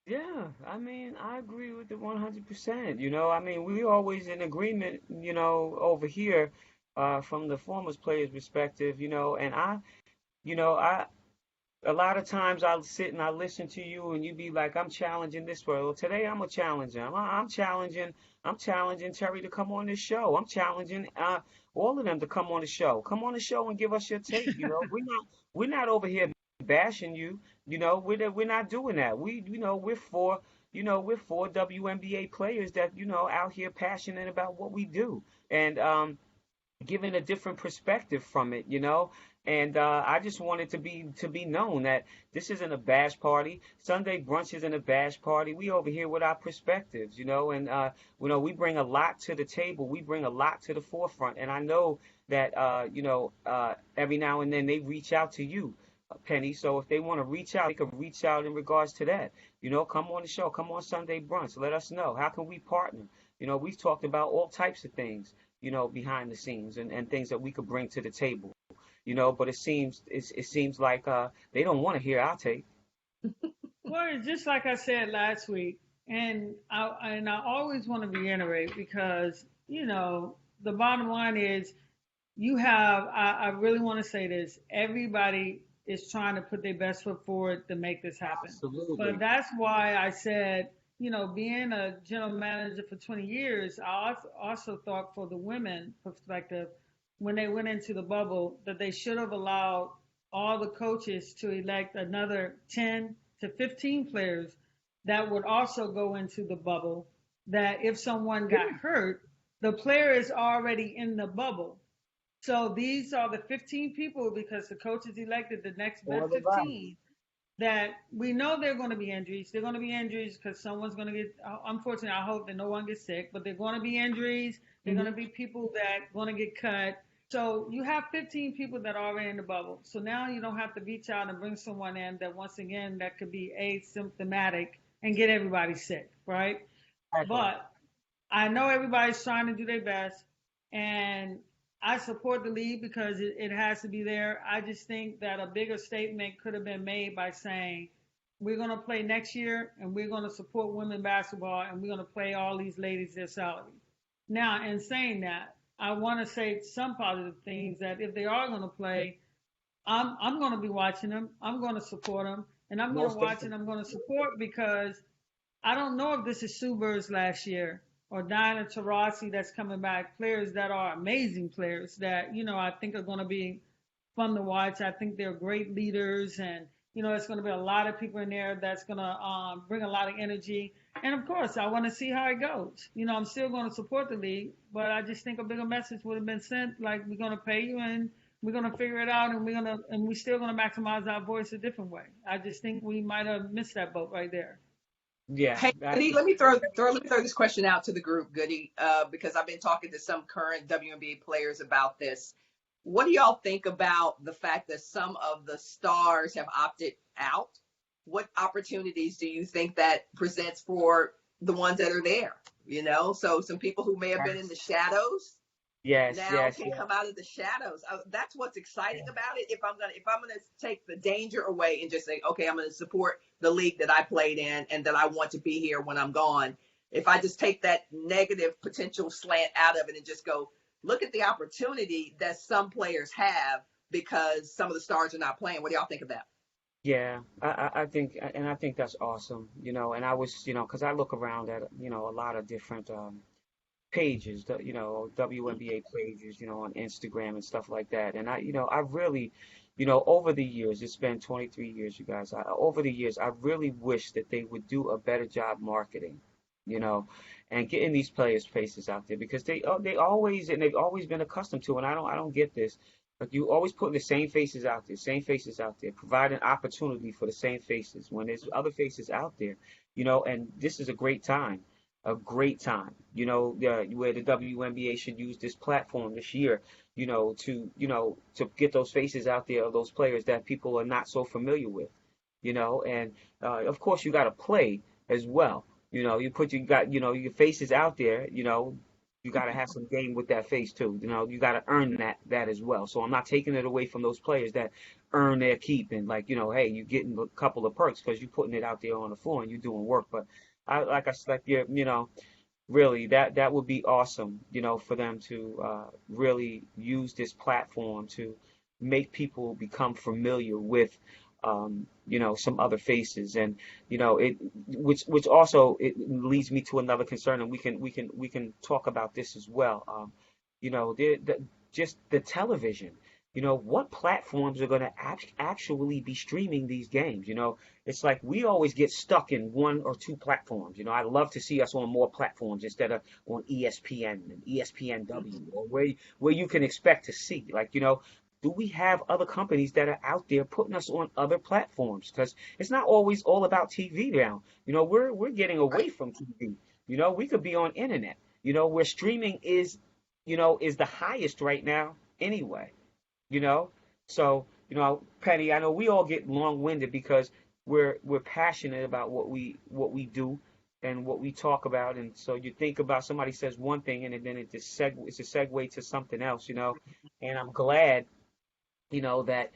Yeah, I mean, I agree with it 100%. I mean, we always in agreement, over here, from the former players' perspective, and I a lot of times I'll sit and I listen to you and you be like, I'm challenging this world. Well, today I'm a challenger. I'm challenging Terry to come on this show. I'm challenging all of them to come on the show. Come on the show and give us your take. We're not over here bashing you. We're not doing that. We're for WNBA players that out here passionate about what we do and giving a different perspective from it. And I just wanted to be known that this isn't a bash party. Sunday brunch isn't a bash party. We over here with our perspectives, and we bring a lot to the table. We bring a lot to the forefront. And I know that every now and then they reach out to you, Penny. So if they want to reach out, they can reach out in regards to that. Come on the show. Come on Sunday brunch. Let us know. How can we partner? We've talked about all types of things, behind the scenes and things that we could bring to the table. But it seems like they don't want to hear our take. Well, it's just like I said last week, and I always want to reiterate because the bottom line is I really want to say this: everybody is trying to put their best foot forward to make this happen. But Absolutely. that's why I said, being a general manager for 20 years, I also thought for the women perspective, when they went into the bubble, that they should have allowed all the coaches to elect another 10 to 15 players that would also go into the bubble. That if someone got hurt, the player is already in the bubble. So these are the 15 people because the coaches elected the next All best the right. 15 that we know they're going to be injuries. They're going to be injuries because someone's going to get, unfortunately, I hope that no one gets sick, but they're going to be injuries. They're going to be people that are going to get cut. So you have 15 people that are already in the bubble. So now you don't have to reach out and bring someone in that, once again, that could be asymptomatic and get everybody sick, right? Exactly. But I know everybody's trying to do their best, and I support the league because it has to be there. I just think that a bigger statement could have been made by saying, we're going to play next year, and we're going to support women basketball, and we're going to play all these ladies their salary. Now, in saying that, I want to say some positive things that if they are going to play, I'm going to be watching them. I'm going to support them, and I'm going to Most watch and definitely. I'm going to support because I don't know if this is Sue Bird's last year or Diana Taurasi that's coming back. Players that are amazing players that, I think are going to be fun to watch. I think they're great leaders, and, it's going to be a lot of people in there that's going to bring a lot of energy. And of course, I want to see how it goes. I'm still going to support the league, but I just think a bigger message would have been sent, like, we're going to pay you and we're going to figure it out, and we're still going to maximize our voice a different way. I just think we might have missed that boat right there. Yeah. Hey, Goody, let me throw this question out to the group, Goody, because I've been talking to some current WNBA players about this. What do y'all think about the fact that some of the stars have opted out? What opportunities do you think that presents for the ones that are there? So some people who may have been in the shadows Yes, now yes, can yes. come out of the shadows. That's what's exciting about it. If I'm gonna take the danger away and just say, okay, I'm gonna support the league that I played in and that I want to be here when I'm gone. If I just take that negative potential slant out of it and just go, look at the opportunity that some players have because some of the stars are not playing. What do y'all think of that? Yeah, I think, and I think that's awesome, and I was, because I look around at, a lot of different pages, WNBA pages, on Instagram and stuff like that. And I really, over the years, it's been 23 years, you guys. Over the years, I really wish that they would do a better job marketing, you know, and getting these players' faces out there because they always and they've always been accustomed to, and I don't get this. But you always put the same faces out there, provide an opportunity for the same faces when there's other faces out there, and this is a great time, where the WNBA should use this platform this year, to get those faces out there of those players that people are not so familiar with, and of course you got to play as well. Your faces out there, you got to have some game with that face too. You got to earn that as well. So I'm not taking it away from those players that earn their keep and like, hey, you're getting a couple of perks because you're putting it out there on the floor and you're doing work. But I said, like, really that would be awesome, for them to really use this platform to make people become familiar with some other faces, and it which also it leads me to another concern, and we can talk about this as well. Just the television. What platforms are going to actually be streaming these games? It's like we always get stuck in one or two platforms. I'd love to see us on more platforms instead of on ESPN and ESPNW, or where you can expect to see. Like, do we have other companies that are out there putting us on other platforms? Because it's not always all about TV now. We're getting away from TV. We could be on internet. Where streaming is the highest right now anyway. you know. So, Penny, I know we all get long-winded because we're passionate about what we do and what we talk about, and so you think about somebody says one thing and then it's a segue to something else. And I'm glad, that,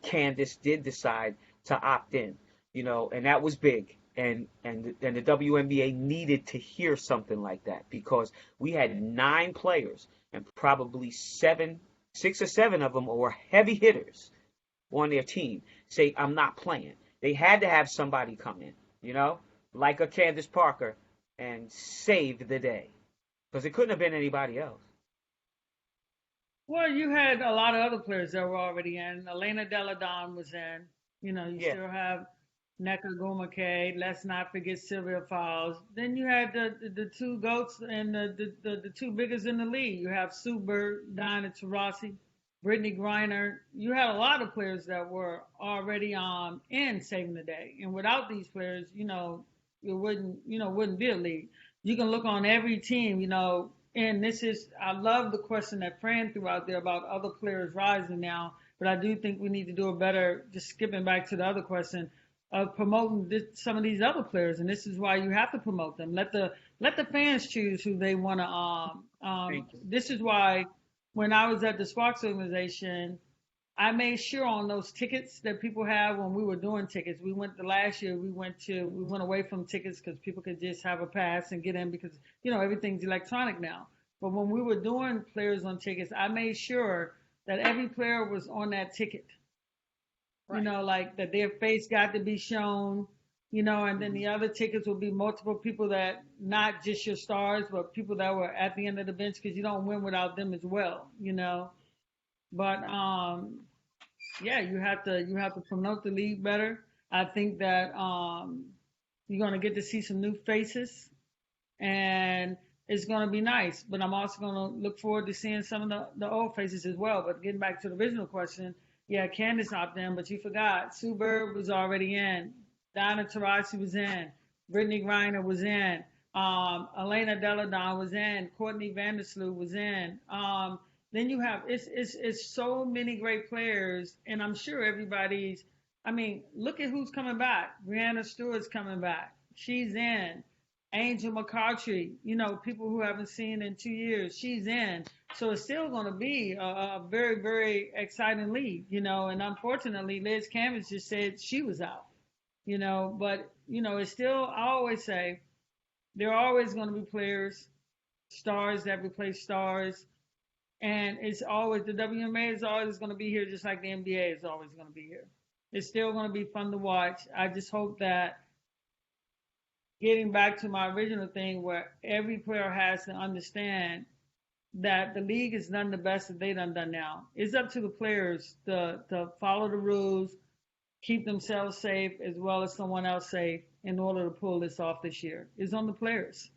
Candace did decide to opt in, and that was big. And the WNBA needed to hear something like that because we had 9 players and probably 6 or 7 of them were heavy hitters on their team say, I'm not playing. They had to have somebody come in, like a Candace Parker, and save the day. Because it couldn't have been anybody else. Well, you had a lot of other players that were already in. Elena Deladon was in. You Yeah. still have Nneka Ogwumike. Let's not forget Sylvia Fowles. Then you had the two goats and the two biggest in the league. You have Sue Bird, Diana Taurasi, Brittany Griner. You had a lot of players that were already in saving the day. And without these players, it wouldn't be a league. You can look on every team, and I love the question that Fran threw out there about other players rising now, but I do think we need to do a better, just skipping back to the other question, of promoting some of these other players. And this is why you have to promote them. Let the fans choose who they want to. This is why when I was at the Sparks organization, I made sure on those tickets that people have when we were doing tickets. Last year, we went away from tickets because people could just have a pass and get in because, everything's electronic now. But when we were doing players on tickets, I made sure that every player was on that ticket. Right. Like that their face got to be shown, and then the other tickets would be multiple people that, not just your stars, but people that were at the end of the bench because you don't win without them as well, But yeah, you have to promote the league better. I think that you're going to get to see some new faces, and it's going to be nice. But I'm also going to look forward to seeing some of the old faces as well. But getting back to the original question, yeah, Candace opted in, but you forgot Sue Bird was already in, Donna Taurasi was in, Brittany Griner was in, Elena Deladon was in, Courtney Vandersloot was in. Then you have it's so many great players, and I'm sure everybody's. Look at who's coming back. Brianna Stewart's coming back. She's in. Angel McCarthy, people who haven't seen in 2 years, she's in. So it's still going to be a very, very exciting league, And unfortunately, Liz Campbell just said she was out, But it's still. I always say there are always going to be players, stars that replace stars. And it's always, the WNBA is always going to be here, just like the NBA is always going to be here. It's still going to be fun to watch. I just hope that, getting back to my original thing, where every player has to understand that the league has done the best that they done now. It's up to the players to follow the rules, keep themselves safe as well as someone else safe in order to pull this off this year. It's on the players.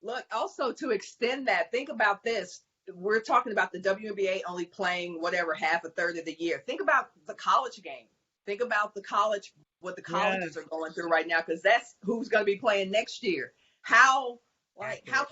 Look, also to extend that, think about this. We're talking about the WNBA only playing whatever, half a third of the year. Think about the college game. Think about what the colleges are going through right now, because that's who's going to be playing next year. How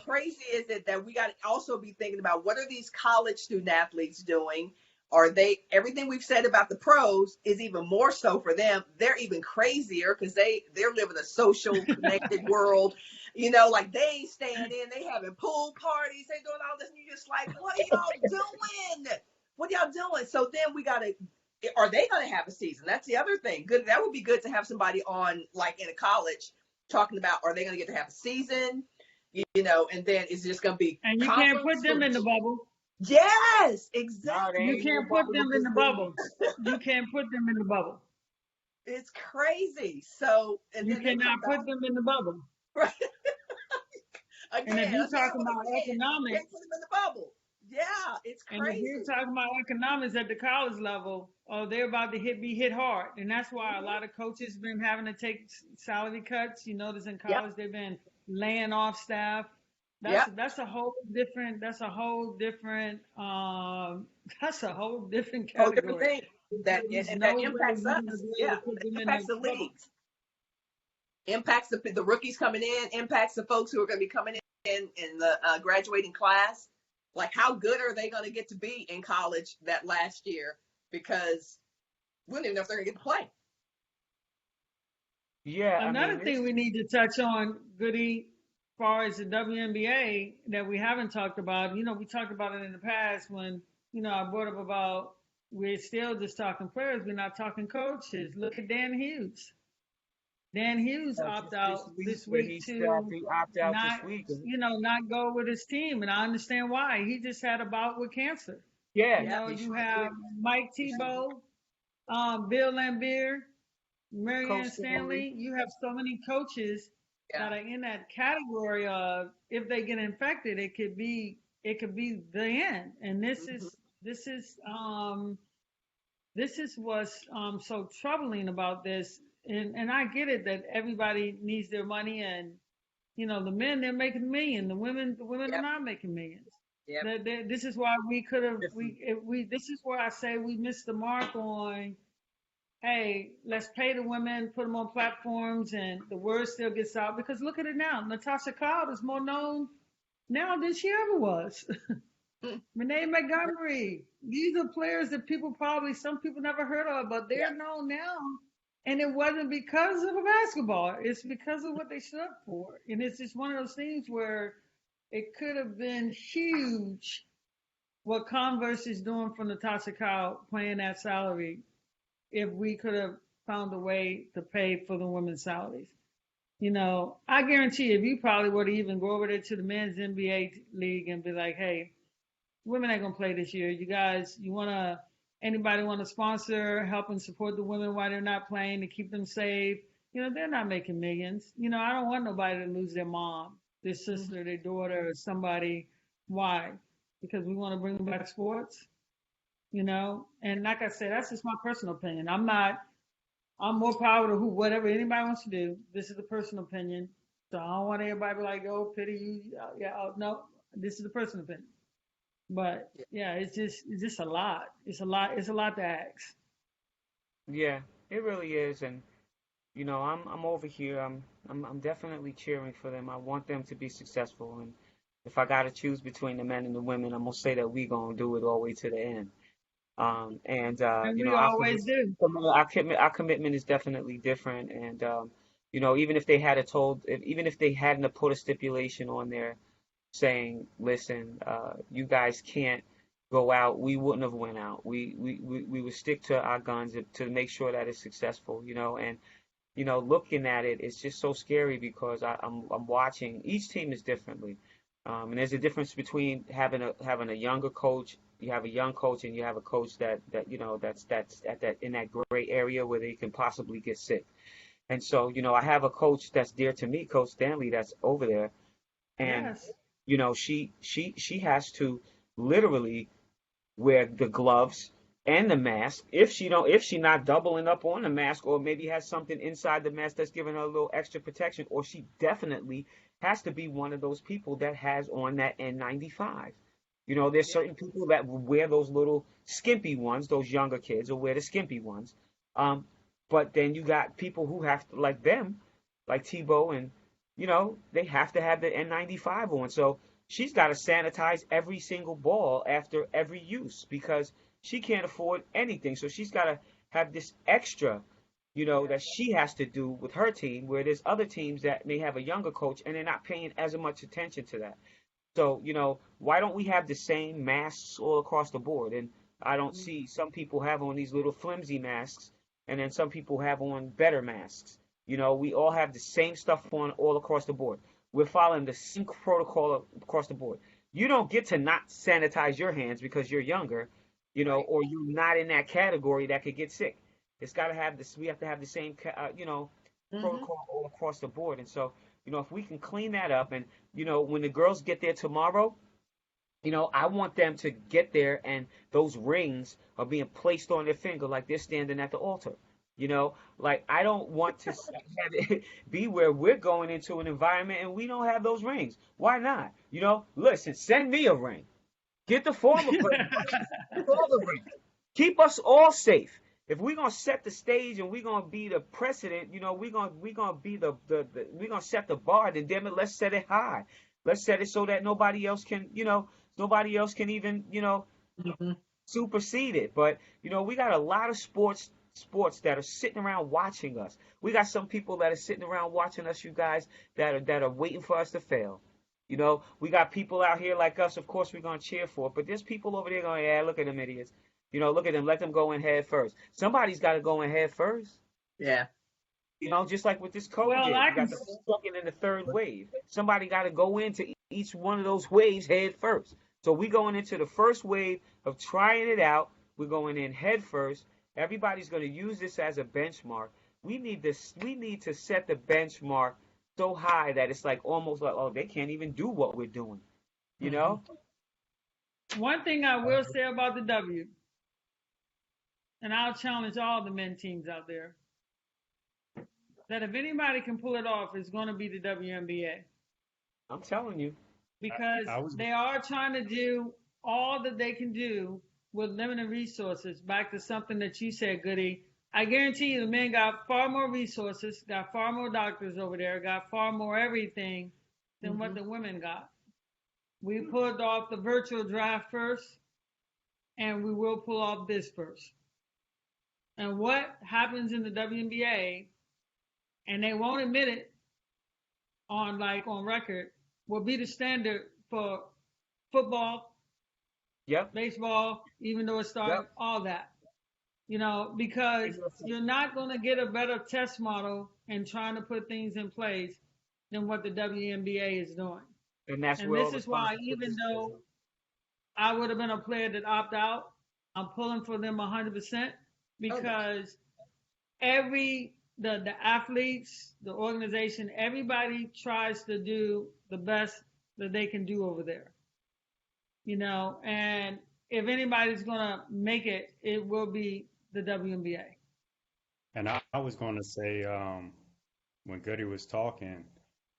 crazy is it that we got to also be thinking about what are these college student athletes doing? Are they, everything we've said about the pros is even more so for them. They're even crazier because they're living a social connected world. Like they staying in, they having pool parties, they doing all this, and you're just like, what are y'all doing? What are y'all doing? So then are they going to have a season? That's the other thing. Good. That would be good to have somebody on, like in a college, talking about, are they going to get to have a season? And then is it just going to be, and you can't put them in the bubble. Yes, exactly. You can't put them in the bubble. You can't put them in the bubble. It's crazy. So you cannot put them in the bubble. Right. Again, and if you're talking about economics, you can't put them in the bubble. Yeah, it's crazy. And if you're talking about economics at the college level, they're about to be hit hard. And that's why a lot of coaches have been having to take salary cuts. You notice in college they've been laying off staff. That's a whole different category. Different thing. That impacts us. Yeah, it impacts the leagues. Impacts the rookies coming in, impacts the folks who are going to be coming in the graduating class. Like, how good are they going to get to be in college that last year? Because we don't even know if they're going to get to play. Yeah. Another thing we need to touch on, Goody, as far as the WNBA that we haven't talked about, we talked about it in the past when, I brought up about we're still just talking players, we're not talking coaches. Look at Dan Hughes. Dan Hughes opted out this week to not go with his team, and I understand why. He just had a bout with cancer. Yeah. You have Mike Tebow. Bill Lambier, Coach Marianne Stanley. Stanley. You have so many coaches Yeah. that are in that category of if they get infected, it could be the end. And Hmm. this is this is what's so troubling about this. And I get it that everybody needs their money, and the men, they're making millions. The women are Yep. not making millions. Yep. This is why we could have Listen, we this is where I say we missed the mark on. Hey, let's pay the women, put them on platforms, and the word still gets out. Because look at it now, Natasha Cloud is more known now than she ever was. Mm. Renee Montgomery. These are players that some people never heard of, but Yeah. they're known now. And it wasn't because of a basketball. It's because of what they stood up for. And it's just one of those things where it could have been huge what Converse is doing for Natasha Cow paying that salary if we could have found a way to pay for the women's salaries. I guarantee if you probably were to even go over there to the men's NBA league and be like, hey, women ain't gonna play this year. You guys, anybody want to sponsor, help and support the women while they're not playing to keep them safe? They're not making millions. I don't want nobody to lose their mom, their Mhm. sister, their daughter, or somebody. Why? Because we want to bring back sports. And like I said, that's just my personal opinion. I'm more power to whatever anybody wants to do. This is the personal opinion. So I don't want everybody to be like, oh, pity you. Yeah, no, this is the personal opinion. But Yeah. yeah, it's just a lot. It's a lot to ask. yeah, it really is, and I'm over here. I'm definitely cheering for them. I want them to be successful, and if I gotta choose between the men and the women, I'm gonna say that we gonna do it all the way to the end. And And we always do. our commitment is definitely different. And even if they had a even if they hadn't have put a stipulation on there saying, listen, you guys can't go out, we wouldn't have went out. We would stick to our guns to make sure that it's successful. And looking at it, it's just so scary because I'm watching. Each team is differently, and there's a difference between having a younger coach. You have a young coach, and you have a coach that's at that in that gray area where they can possibly get sick. And so I have a coach that's dear to me, Coach Stanley, that's over there, and Yes. she has to literally wear the gloves and the mask. If she not doubling up on the mask, or maybe has something inside the mask that's giving her a little extra protection, or she definitely has to be one of those people that has on that N95. There's Yeah. certain people that wear those little skimpy ones. Those younger kids will wear the skimpy ones. Um, but then you got people who have to, like them, like Tebow, and they have to have the N95 on. So she's got to sanitize every single ball after every use because she can't afford anything. So she's got to have this extra, Yeah. that she has to do with her team, where there's other teams that may have a younger coach and they're not paying as much attention to that. So, why don't we have the same masks all across the board? And I don't Mhm. see some people have on these little flimsy masks, and then some people have on better masks. We all have the same stuff on all across the board. We're following the same protocol across the board. You don't get to not sanitize your hands because you're younger, Right. or you're not in that category that could get sick. It's got to have this. We have to have the same, Hmm. protocol all across the board. And so, if we can clean that up, and when the girls get there tomorrow, I want them to get there and those rings are being placed on their finger like they're standing at the altar. Like I don't want to have it be where we're going into an environment and we don't have those rings. Why not? Listen, send me a ring. Get the former players, get all the rings. Keep us all safe. If we're gonna set the stage and we're gonna be the precedent, we're gonna be the we're gonna set the bar, then damn it, let's set it high. Let's set it so that nobody else can even, Hmm. supersede it. But we got a lot of sports that are sitting around watching us. We got some people that are sitting around watching us, you guys, that are waiting for us to fail. We got people out here like us, of course we're gonna cheer for, but there's people over there going, yeah, look at them idiots. Look at them, let them go in head first. Somebody's gotta go in head first. Yeah. Just like with this Well, COVID, I we can. got the second and the third wave. Somebody got to go into each one of those waves head first. So we going into the first wave of trying it out. We're going in head first, Everybody's going to use this as a benchmark. We need this. We need to set the benchmark so high that it's like almost like, oh, they can't even do what we're doing. You know? One thing I will say about the W, and I'll challenge all the men teams out there, that if anybody can pull it off, it's going to be the WNBA. I'm telling you. Because they are trying to do all that they can do with limited resources. Back to something that you said, Goody. I guarantee you the men got far more resources, got far more doctors over there, got far more everything than what the women got. We pulled off the virtual draft first, and we will pull off this first. And what happens in the WNBA, and they won't admit it on record, will be the standard for football, baseball, even though it started, all that. You know, because you're not going to get a better test model and trying to put things in place than what the WNBA is doing. And this is why, even though I would have been a player that opt out, I'm pulling for them 100% because the athletes, the organization, everybody tries to do the best that they can do over there. You know, and if anybody's going to make it, it will be the WNBA. And I was going to say, when Goody was talking,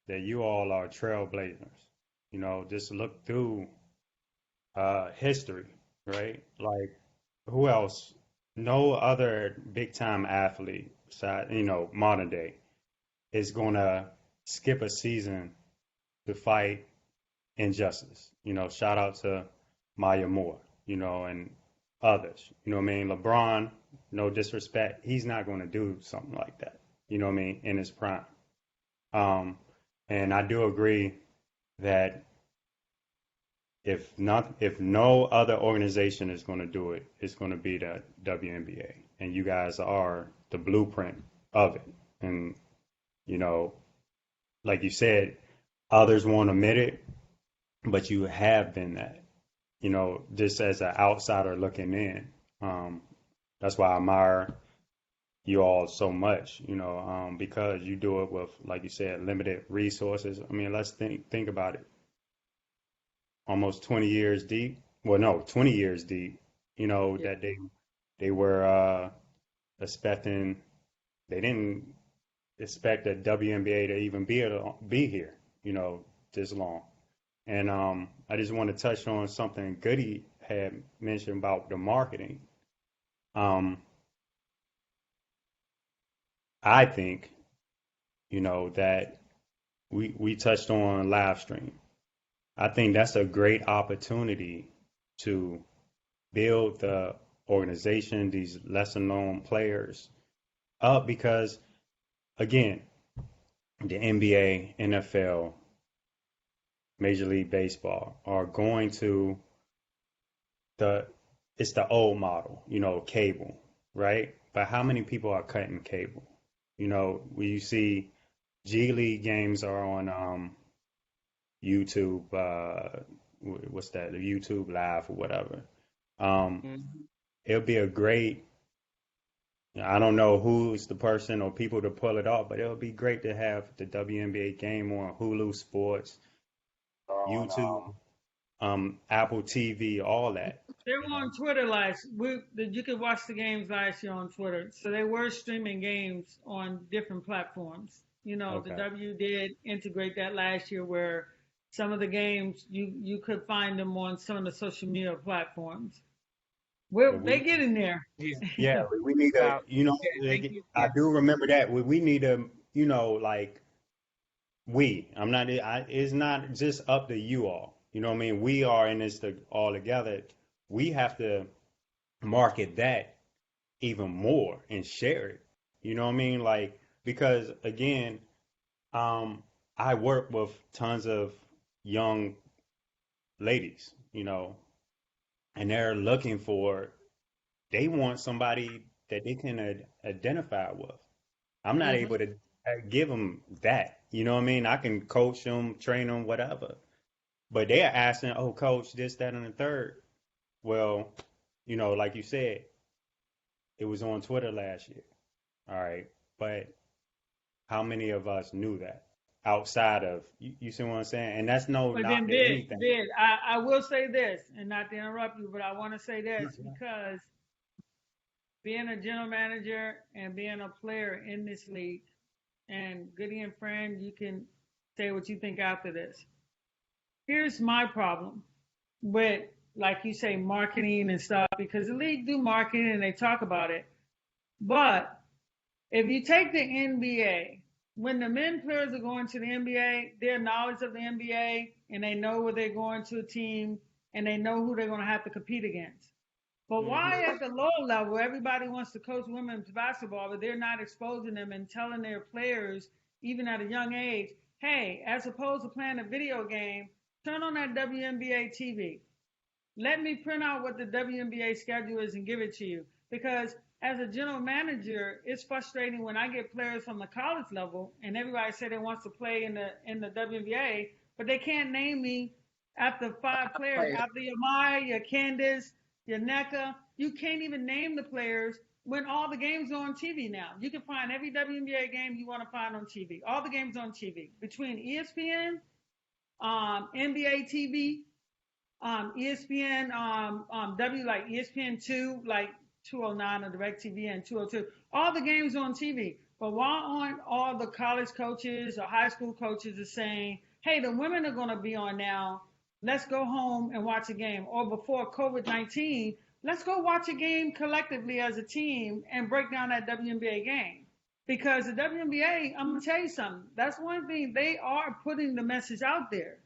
that you all are trailblazers. You know, just look through history, right? Like, who else? No other big time athlete, you know, modern day, is going to skip a season to fight injustice. You know, shout out to Maya Moore, you know, and others. You know what I mean? LeBron, no disrespect, he's not going to do something like that. You know what I mean? In his prime. And I do agree that if no other organization is going to do it, it's going to be the WNBA, and you guys are the blueprint of it. And you know, like you said, others won't admit it, but you have been that. You know, just as an outsider looking in, that's why I admire you all so much. You know, because you do it with, like you said, limited resources. I mean, let's think about it. Almost 20 years deep. Well, no, 20 years deep. You know, that they were expecting. They didn't expect the WNBA to even be here. You know, this long. And I just want to touch on something Goody had mentioned about the marketing. I think, you know, that we touched on live stream. I think that's a great opportunity to build the organization, these lesser known players up, because again, the NBA, NFL, Major League Baseball are going to it's the old model, you know, cable, right? But how many people are cutting cable? You know, when you see G League games are on YouTube, what's that? The YouTube Live or whatever. It'll be a great. I don't know who's the person or people to pull it off, but it'll be great to have the WNBA game on Hulu Sports, YouTube, Apple TV, all that. They were on Twitter you could watch the games last year on Twitter. So they were streaming games on different platforms. You know, Okay. the W did integrate that last year where some of the games you could find them on some of the social media platforms. They get in there. Yeah, we need to, you know, I do remember that. We need to, you know, like it's not just up to you all. You know what I mean? We are in this all together. We have to market that even more and share it. You know what I mean? Like, because again, I work with tons of young ladies, you know, and they want somebody that they can identify with. I'm not able to give them that. You know what I mean? I can coach them, train them, whatever. But they're asking, oh, coach, this, that, and the third. Well, you know, like you said, It was on Twitter last year. All right. But how many of us knew that outside of, you see what I'm saying? And that's no But then, knock to anything. I will say this, and not to interrupt you, but I want to say this because being a general manager and being a player in this league, and Goody and Fran, you can say what you think after this. Here's my problem with, like you say, marketing and stuff, because the league do marketing and they talk about it. But if you take the NBA, when the men players are going to the NBA, their knowledge of the NBA and they know where they're going to a team and they know who they're going to have to compete against. But why at the lower level, everybody wants to coach women's basketball, but they're not exposing them and telling their players, even at a young age, hey, as opposed to playing a video game, turn on that WNBA TV. Let me print out what the WNBA schedule is and give it to you. Because as a general manager, it's frustrating when I get players from the college level and everybody say they wants to play in the WNBA, but they can't name me after 5 players, after your Maya, your Candace, your NECA. You can't even name the players when all the games are on TV now. You can find every WNBA game you want to find on TV. All the games on TV. Between ESPN, NBA TV, ESPN, W, like ESPN2, like 209 or DirecTV and 202. All the games on TV. But why aren't all the college coaches or high school coaches are saying, hey, the women are going to be on now. Let's go home and watch a game. Or before COVID-19, let's go watch a game collectively as a team and break down that WNBA game. Because the WNBA, I'm going to tell you something. That's one thing. They are putting the message out there.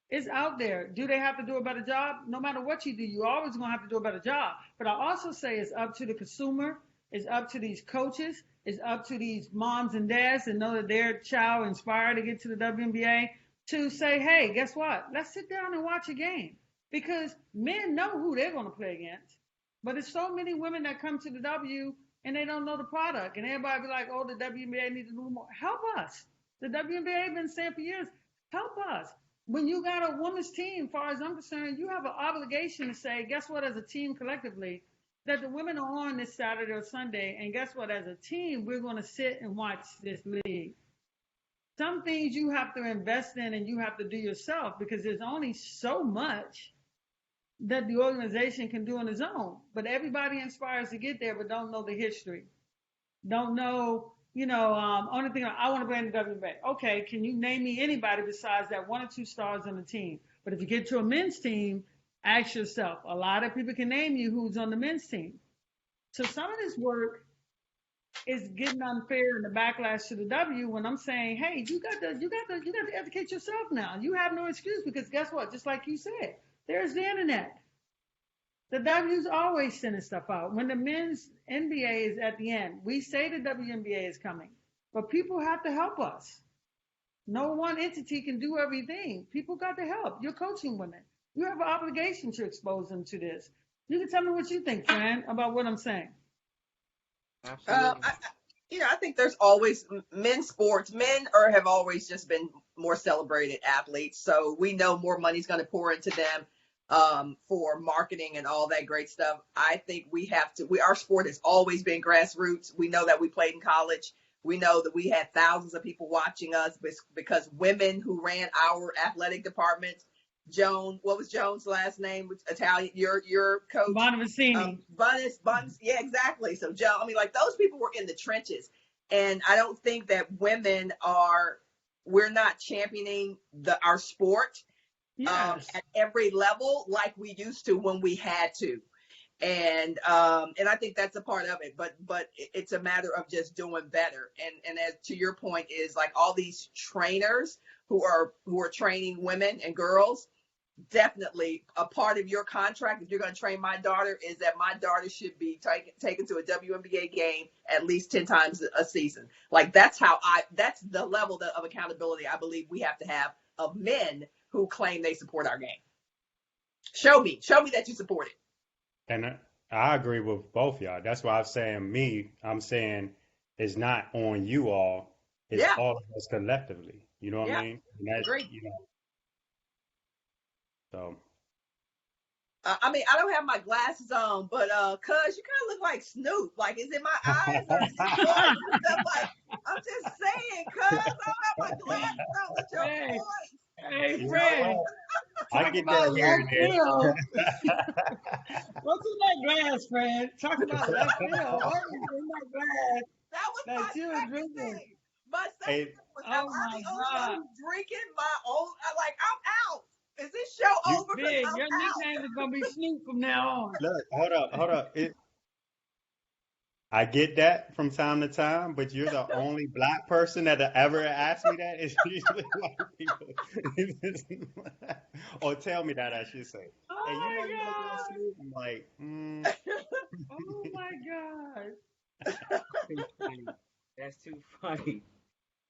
It's out there. Do they have to do a better job? No matter what you do, you're always going to have to do a better job. But I also say it's up to the consumer. It's up to these coaches. It's up to these moms and dads that know that their child inspired to get to the WNBA to say, hey, guess what? Let's sit down and watch a game. Because men know who they're going to play against. But there's so many women that come to the W and they don't know the product. And everybody be like, oh, the WNBA needs to do more. Help us. The WNBA been saying for years, help us. When you got a women's team, as far as I'm concerned, you have an obligation to say, guess what, as a team collectively, that the women are on this Saturday or Sunday, and guess what, as a team, we're going to sit and watch this league. Some things you have to invest in and you have to do yourself because there's only so much that the organization can do on its own. But everybody inspires to get there, but don't know the history. Don't know, only thing I want to play in the WNBA. Okay, can you name me anybody besides that 1 or 2 stars on the team? But if you get to a men's team, ask yourself. A lot of people can name you who's on the men's team. So some of this work is getting unfair in the backlash to the W when I'm saying, hey, you got to educate yourself now. You have no excuse because guess what? Just like you said, there's the internet. The W's always sending stuff out. When the men's NBA is at the end, we say the WNBA is coming, but people have to help us. No one entity can do everything. People got to help. You're coaching women. You have an obligation to expose them to this. You can tell me what you think, Fran, about what I'm saying. Absolutely. I think there's always men's sports. Men have always just been more celebrated athletes, so we know more money's going to pour into them. For marketing and all that great stuff. I think our sport has always been grassroots. We know that we played in college. We know that we had thousands of people watching us because women who ran our athletic departments, Joan, what was Joan's last name? Italian, your coach. Bonavicini. Bonis, yeah, exactly. So Joe, those people were in the trenches. And I don't think that we're not championing our sport. Yes. At every level like we used to when we had to. And I think that's a part of it, but it's a matter of just doing better. And as to your point is like all these trainers who are training women and girls, definitely a part of your contract, if you're going to train my daughter, is that my daughter should be taken to a WNBA game at least 10 times a season. Like that's the level of accountability I believe we have to have of men who claim they support our game. Show me that you support it. And I agree with both y'all. That's why I'm saying it's not on you all. It's all of us collectively. You know what I mean? And Great. So I mean, I don't have my glasses on, but cuz you kind of look like Snoop. Like, is it my eyes or is it yours? I'm like, I'm just saying, cuz I don't have my glasses on with your Hey, voice. hey, You know Fran, what? I talk get that about here left and field. there. What's in that glass, Fran? Talk about left field. What is in that glass That was my that you're second drinking? thing. My second Hey, thing was, am Oh I my the only one God. who's drinking my own? Like, I'm out. Is this show you over? Because Big, I'm your out. nickname is gonna be Snoop from now on. look, hold up. I get that from time to time, but you're the only black person that ever asked me that. It's usually white people. Or tell me that, I should say. Hey, you know Oh you look like my Snoop. I'm like, God. Oh my God. Too funny. That's too funny.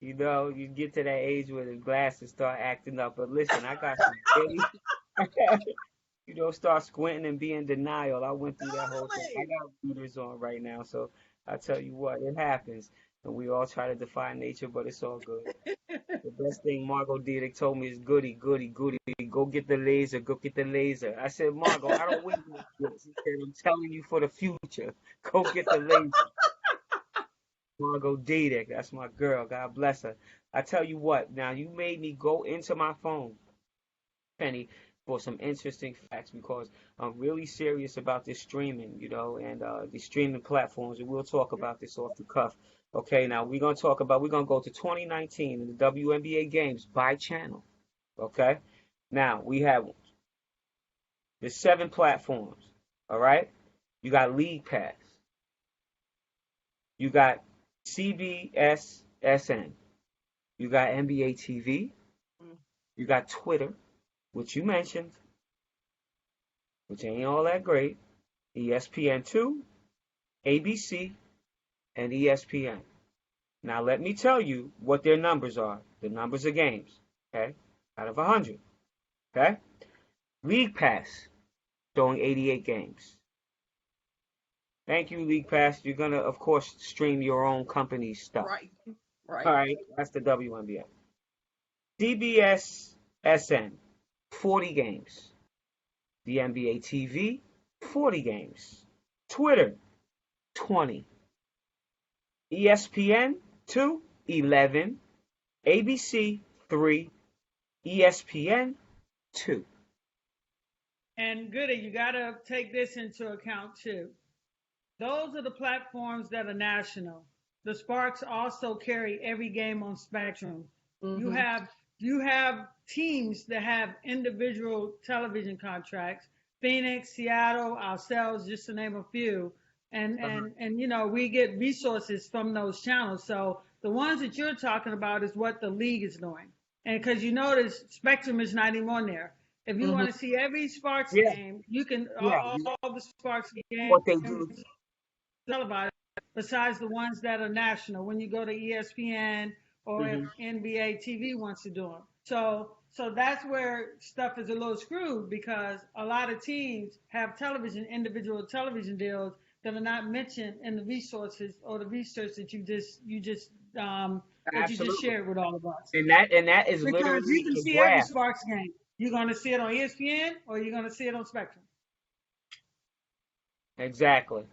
You know, you get to that age where the glasses start acting up. But listen, I got some really, you know, start squinting and be in denial. I went through that whole thing. I Totally. got readers on right now, so I tell you what, it happens. And we all try to defy nature, but it's all good. The best thing Margot Diedick told me is goody, goody, goody. Go get the laser. Go get the laser. I said, Margot, I don't win those gifts. She said, I'm telling you for the future. Go get the laser. Margot Diedick, that's my girl. God bless her. I tell you what, now you made me go into my phone, Penny, for some interesting facts because I'm really serious about this streaming, you know, and the streaming platforms, and we'll talk about this off the cuff. Okay, now we're gonna go to 2019 in the WNBA games by channel. Okay, now we have the 7 platforms. All right, you got League Pass, you got CBSSN, you got NBA TV, you got Twitter, which you mentioned, which ain't all that great, ESPN2, ABC, and ESPN. Now let me tell you what their numbers are, the numbers of games, okay, out of 100, okay? League Pass, showing 88 games. Thank you, League Pass. You're going to, of course, stream your own company's stuff. Right. All Right. right, that's the WNBA. CBS SN, 40 games. The NBA TV, 40 games. Twitter, 20. ESPN, 2, 11. ABC, 3. ESPN, 2. And Goody, you gotta take this into account too. Those are the platforms that are national. The Sparks also carry every game on Spectrum. You Mm-hmm. have you have teams that have individual television contracts. Phoenix, Seattle, ourselves, just to name a few. Uh-huh. And you know, we get resources from those channels. So the ones that you're talking about is what the league is doing. And because you notice Spectrum is not even on there. If you Mm-hmm. want to see every Sparks Yeah, game, you can yeah. all the Sparks games What they do. televised besides the ones that are national when you go to ESPN or if Hmm. NBA TV wants to do them. So that's where stuff is a little screwed because a lot of teams have individual television deals that are not mentioned in the resources or the research that that you just Absolutely. shared with all of us. And that is Because you literally can the see every graph. Sparks game. You're going to see it on ESPN or you're going to see it on Spectrum. Exactly.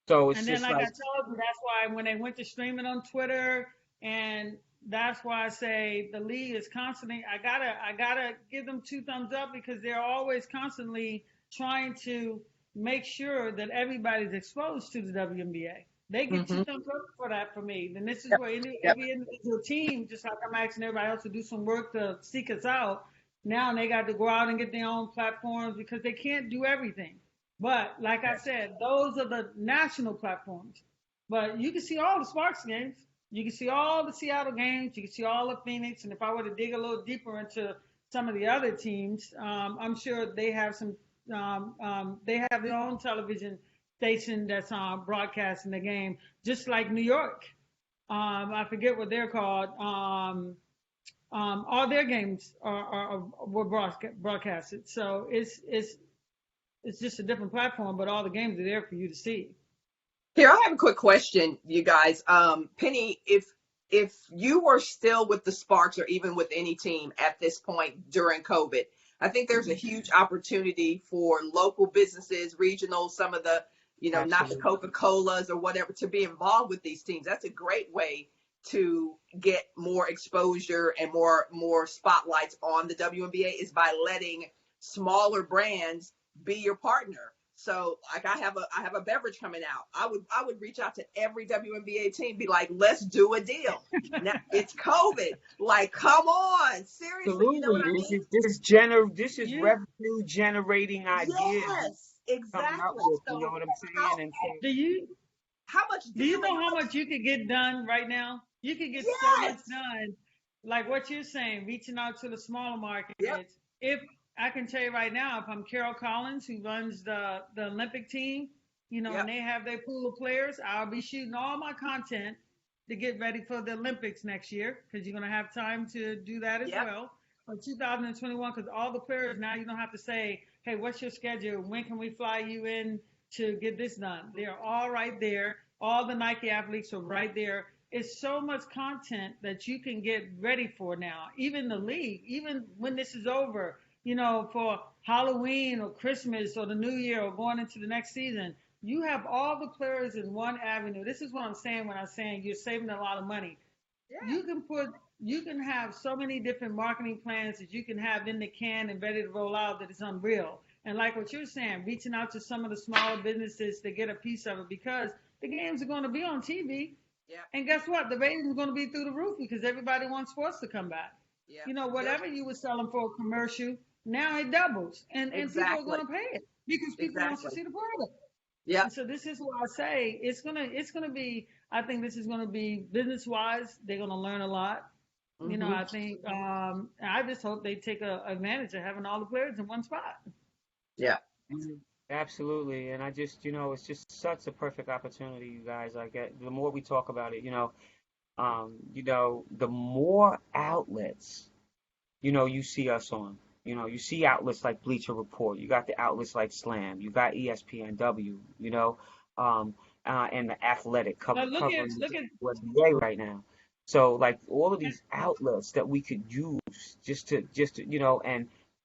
So it's And then, just like I like, told you, that's why when they went to streaming on Twitter, and that's why I say the league is constantly. I gotta give them 2 thumbs up because they're always constantly trying to make sure that everybody's exposed to the WNBA. They get two Mm-hmm. thumbs up for that for me. And this is Yep. where Yep. every individual team, just like I'm asking everybody else to do some work to seek us out. Now they got to go out and get their own platforms because they can't do everything. But like I said, those are the national platforms. But you can see all the Sparks games. You can see all the Seattle games. You can see all of Phoenix. And if I were to dig a little deeper into some of the other teams, I'm sure they have some. They have their own television station that's broadcasting the game, just like New York. I forget what they're called. All their games were broadcasted. So it's just a different platform, but all the games are there for you to see. Here, I have a quick question, you guys. Penny, if you were still with the Sparks or even with any team at this point during COVID, I think there's a huge opportunity for local businesses, regional, some of the, not the Absolutely. Coca-Colas or whatever, to be involved with these teams. That's a great way to get more exposure and more spotlights on the WNBA, is by letting smaller brands be your partner. So like I have a beverage coming out. I would reach out to every WNBA team, be like, let's do a deal. Now it's COVID. Like, come on. Seriously, you know what I Absolutely. mean? This is You revenue generating ideas Yes, coming up exactly. with, you know So what I'm how saying? And so, do you how much do you dealing, know how how much much you could get done right now? You could get so much yes. done, like what you're saying, reaching out to the smaller Yep, markets. If I can tell you right now, if I'm Carol Collins, who runs the Olympic team, and yep, they have their pool of players, I'll be shooting all my content to get ready for the Olympics next year, because you're going to have time to do that as yep, well. For 2021, because all the players now, you don't have to say, hey, what's your schedule? When can we fly you in to get this done? They're all right there. All the Nike athletes are right there. It's so much content that you can get ready for now. Even the league, even when this is over, for Halloween or Christmas or the New Year or going into the next season, you have all the players in one avenue. This is what I'm saying when I'm saying you're saving a lot of money. yeah, You can have so many different marketing plans that you can have in the can and ready to roll out that it's unreal. And like what you're saying, reaching out to some of the smaller businesses to get a piece of it, because the games are going to be on TV. yeah, And guess what? The ratings are going to be through the roof because everybody wants sports to come back. yeah. Whatever you were selling for a commercial, now it doubles. And people are Exactly, going to pay it because people want to exactly. see the product. Yep. And so this is why I say it's gonna be. I think this is gonna be business wise. They're gonna learn a lot. Hmm. I think. I just hope they take advantage of having all the players in one spot. Yeah. mhm, absolutely. And I just, it's just such a perfect opportunity, you guys. I get the more we talk about it, the more outlets, you see us on. You see outlets like Bleacher Report. You got the outlets like Slam. You got ESPNW. And the Athletic But look at covering look the at WNBA right now. So like all of these outlets that we could use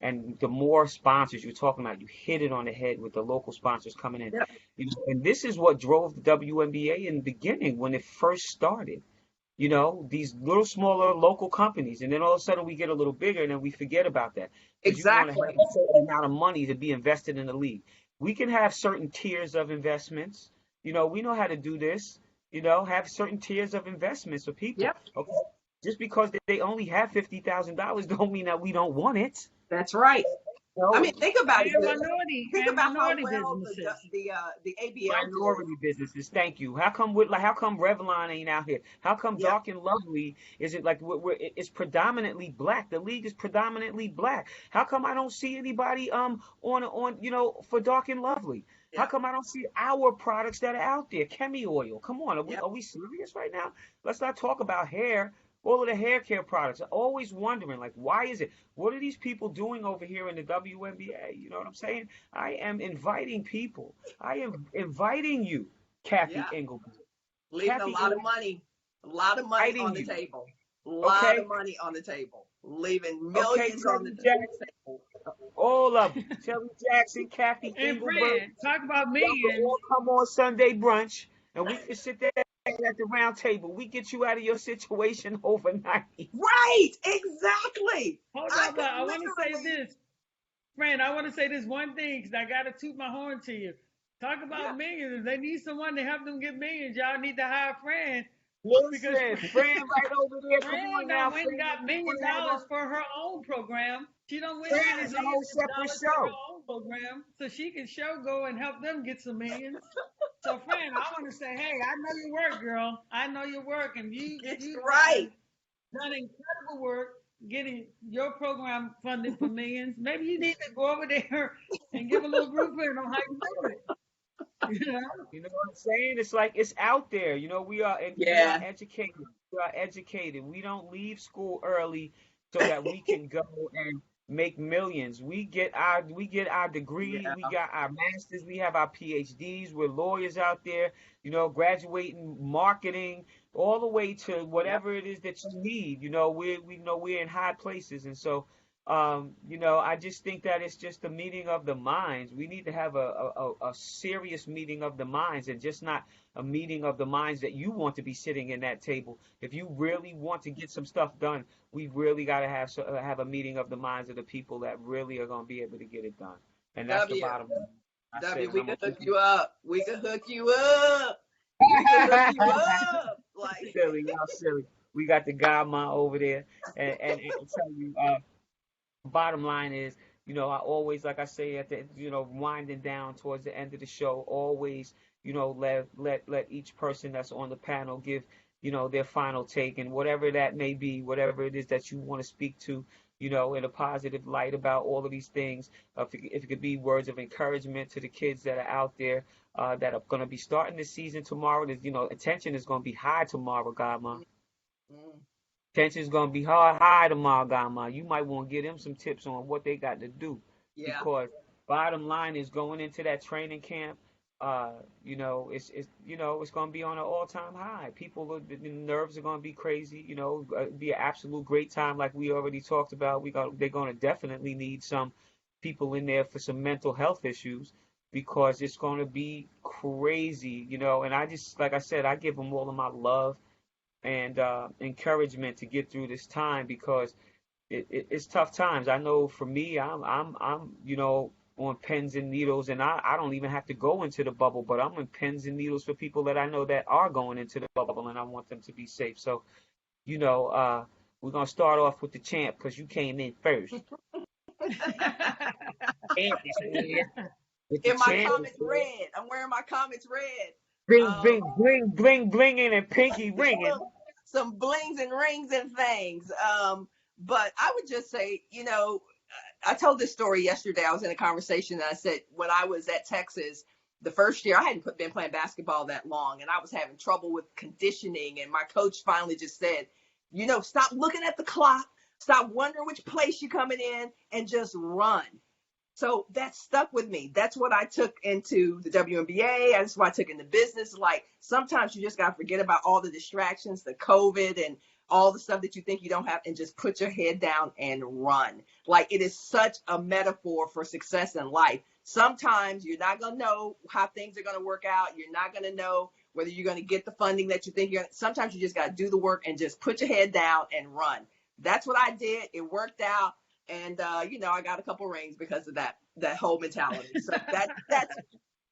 and the more sponsors you're talking about, you hit it on the head with the local sponsors coming in. Yep. And this is what drove the WNBA in the beginning when it first started. These little smaller local companies, and then all of a sudden we get a little bigger and then we forget about that because you want to Exactly. have a certain amount of money to be invested in the league. We can have certain tiers of investments. We know how to do this. Have certain tiers of investments for people. Yep. Okay, just because they only have $50,000 don't mean that we don't want it. That's right. You I know, mean, think about it, and Goody. minority Think and about how minority well businesses. the ABL did. minority businesses. Thank you. How come Revlon ain't out here? How come Yep. Dark and Lovely isn't like it's predominantly black? The league is predominantly black. How come I don't see anybody on for Dark and Lovely? How Yep. come I don't see our products that are out there? Chemi oil. Come on, are we Yep. are we serious right now? Let's not talk about hair. All of the hair care products. I'm always wondering, like, why is it? What are these people doing over here in the WNBA? You know what I'm saying? I am inviting people. I am inviting you, Kathy Yeah. Engelberg. Leaving Kathy Engelberg, a lot of money on inviting the you. table, a lot Okay? of money on the table, leaving Okay, millions on the Teddy Jackson, table. all of them. Terry Jackson, Kathy And Engelberg. Fran, talk about Y'all can millions. all come on Sunday brunch and we can sit there at the round table. We get you out of your situation overnight. Right, exactly. Hold I on, but could I want to say literally, this, Fran. I want to say this one thing because I got to toot my horn to you. Talk yeah, about millions. If they need someone to help them get millions, y'all need to hire Fran because Listen, Fran right over there. Come on Fran now, done went and Fran. got You million want to have dollars for her own program. She done went and Fran got is a whole millions of separate dollars for her show. own program so she can go and help them get some millions. So Fran, I want to say, hey, I know your work, girl. I know your work, and it's you've right. done incredible work getting your program funded for millions. Maybe you need to go over there and give a little blueprint on how you do it. You know? You know what I'm saying? It's like it's out there. We are Yeah, educated. We are educated. We don't leave school early so that we can go and make millions. We get our degree, yeah, we got our masters, we have our PhDs, we're lawyers out there, graduating marketing, all the way to yeah, whatever it is that you need. We know we're in high places. And so I just think that it's just a meeting of the minds. We need to have a serious meeting of the minds, and just not a meeting of the minds that you want to be sitting in that table. If you really want to get some stuff done, we really got to have a meeting of the minds of the people that really are going to be able to get it done. And that's the W, bottom line. I said, W, and we I'm can gonna hook keep you up. We can hook you up. We can hook you up. Like, silly, y'all silly. We got the godma over there, and to tell you, bottom line is, I always, like I say, at the, winding down towards the end of the show, always, let each person that's on the panel give, their final take, and whatever that may be, whatever it is that you want to speak to, in a positive light about all of these things. If it could be words of encouragement to the kids that are out there, that are going to be starting the season tomorrow. Attention is going to be high tomorrow, Godma. mm, Tension's gonna be high tomorrow, Godma. You might want to give them some tips on what they got to do, yeah. because bottom line is going into that training camp. It's gonna be on an all-time high. The nerves are gonna be crazy. Be an absolute great time, like we already talked about. They're gonna definitely need some people in there for some mental health issues, because it's gonna be crazy. And I just, like I said, I give them all of my love and encouragement to get through this time, because it's tough times. I know for me, I'm on pins and needles, and I don't even have to go into the bubble, but I'm on pins and needles for people that I know that are going into the bubble, and I want them to be safe. So, we're gonna start off with the champ, because you came in first. Champ is here. With the In my champ is comments here. red. I'm wearing my comments red. Bling, Um, bling, bling, bling, blinging, and pinky ringing. some blings and rings and things. But I would just say, I told this story yesterday. I was in a conversation and I said, when I was at Texas, the first year, I hadn't been playing basketball that long, and I was having trouble with conditioning. And my coach finally just said, stop looking at the clock, stop wondering which place you're coming in, and just run. So that stuck with me. That's what I took into the WNBA. That's what I took into business. Like, sometimes you just got to forget about all the distractions, the COVID and all the stuff that you think you don't have, and just put your head down and run. Like, it is such a metaphor for success in life. Sometimes you're not going to know how things are going to work out. You're not going to know whether you're going to get the funding that you think you're going to. Sometimes you just got to do the work and just put your head down and run. That's what I did. It worked out. And I got a couple rings because of that whole mentality. So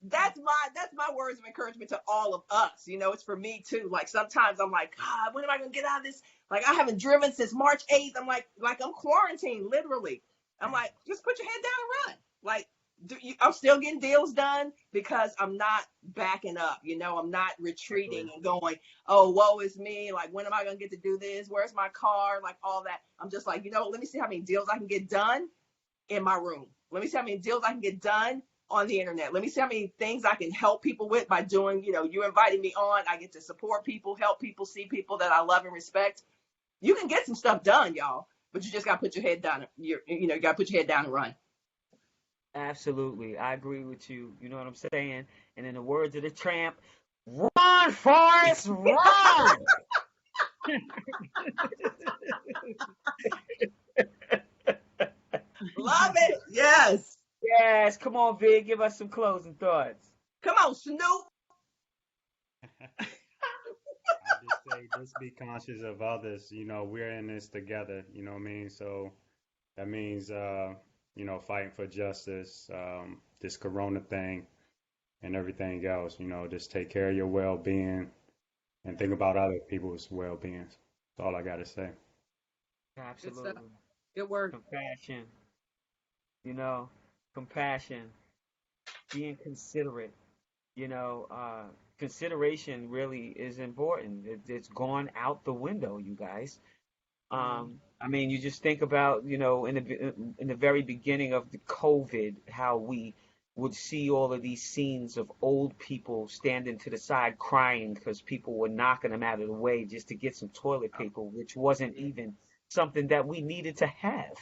that's my words of encouragement to all of us. It's for me too. Like, sometimes I'm like, God, when am I gonna get out of this? Like, I haven't driven since March 8th. I'm like I'm quarantined, literally. I'm like, just put your head down and run. Like, I'm still getting deals done because I'm not backing up. I'm not retreating and going, oh, woe is me. Like, when am I going to get to do this? Where's my car? Like, all that. I'm just like, let me see how many deals I can get done in my room. Let me see how many deals I can get done on the internet. Let me see how many things I can help people with by doing, you invited me on. I get to support people, help people, see people that I love and respect. You can get some stuff done, y'all, but you just got to put your head down. You got to put your head down and run. Absolutely. I agree with you. You know what I'm saying? And in the words of the tramp, run, Forrest, run! Love it. Yes. Yes. Come on, Vig. Give us some closing thoughts. Come on, Snoop. I just say, just be conscious of others. We're in this together. You know what I mean? So that means, fighting for justice, this corona thing and everything else. Just take care of your well-being and think about other people's well-being. That's all I got to say. Absolutely. Good word. Compassion. Compassion. Being considerate. Consideration really is important. It's gone out the window, you guys. I mean, you just think about, in the very beginning of the COVID, how we would see all of these scenes of old people standing to the side crying because people were knocking them out of the way just to get some toilet paper, which wasn't even something that we needed to have.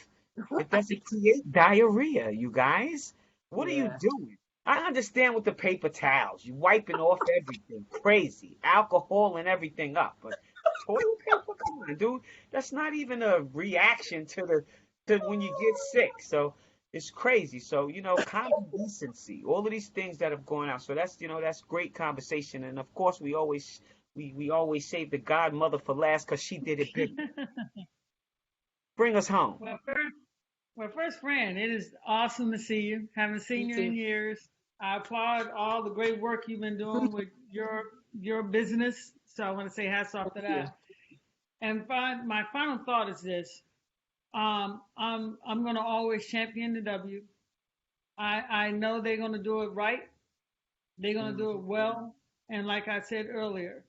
It doesn't create diarrhea, you guys. What are you Yeah. doing? I understand with the paper towels, you wiping off everything, crazy, alcohol and everything up, but toilet paper, come on, dude. That's not even a reaction to to when you get sick. So it's crazy. So, common decency, all of these things that have gone out. So that's great conversation. And of course, we always save the godmother for last because she did it big. Bring us home. Well, first, Fran, it is awesome to see you. Haven't seen You you in too. years. I applaud all the great work you've been doing with your business. So I want to say hats off to Yeah. that. And my final thought is this: I'm going to always champion the W. I know they're going to do it right. They're going to do it well. And like I said earlier,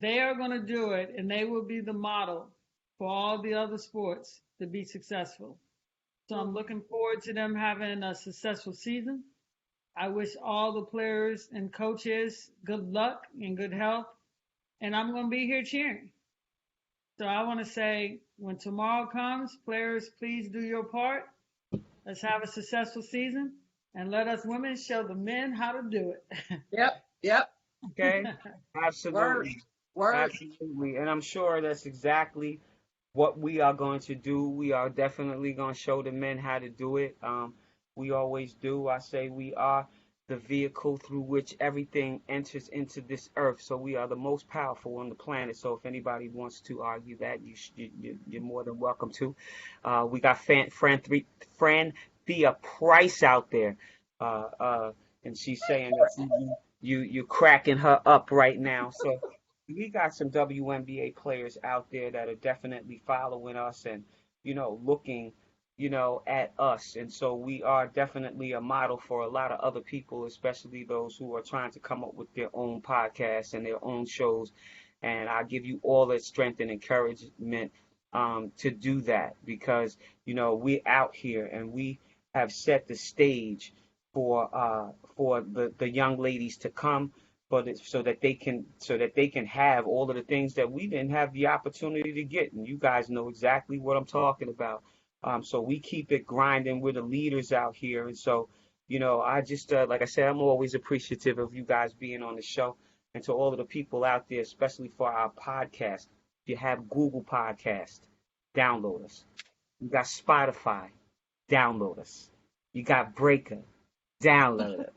they are going to do it, and they will be the model for all the other sports to be successful. So I'm looking forward to them having a successful season. I wish all the players and coaches good luck and good health. And I'm going to be here cheering. So I want to say when tomorrow comes, players, please do your part. Let's have a successful season and let us women show the men how to do it. Yep. Okay? Absolutely. Word. Absolutely. And I'm sure that's exactly what we are going to do. We are definitely going to show the men how to do it. We always do. I say we are the vehicle through which everything enters into this earth. So we are the most powerful on the planet. So if anybody wants to argue that, you're more than welcome to. We got Fran Thea Price out there, and she's saying that you're cracking her up right now. So we got some WNBA players out there that are definitely following us and, looking, at us. And so we are definitely a model for a lot of other people, especially those who are trying to come up with their own podcasts and their own shows. And I give you all the strength and encouragement to do that because, we're out here and we have set the stage for the young ladies to come so that they can have all of the things that we didn't have the opportunity to get. And you guys know exactly what I'm talking about. So we keep it grinding. We're the leaders out here. And so, I just, like I said, I'm always appreciative of you guys being on the show. And to all of the people out there, especially for our podcast, if you have Google Podcast, download us. You got Spotify, download us. You got Breaker, download us.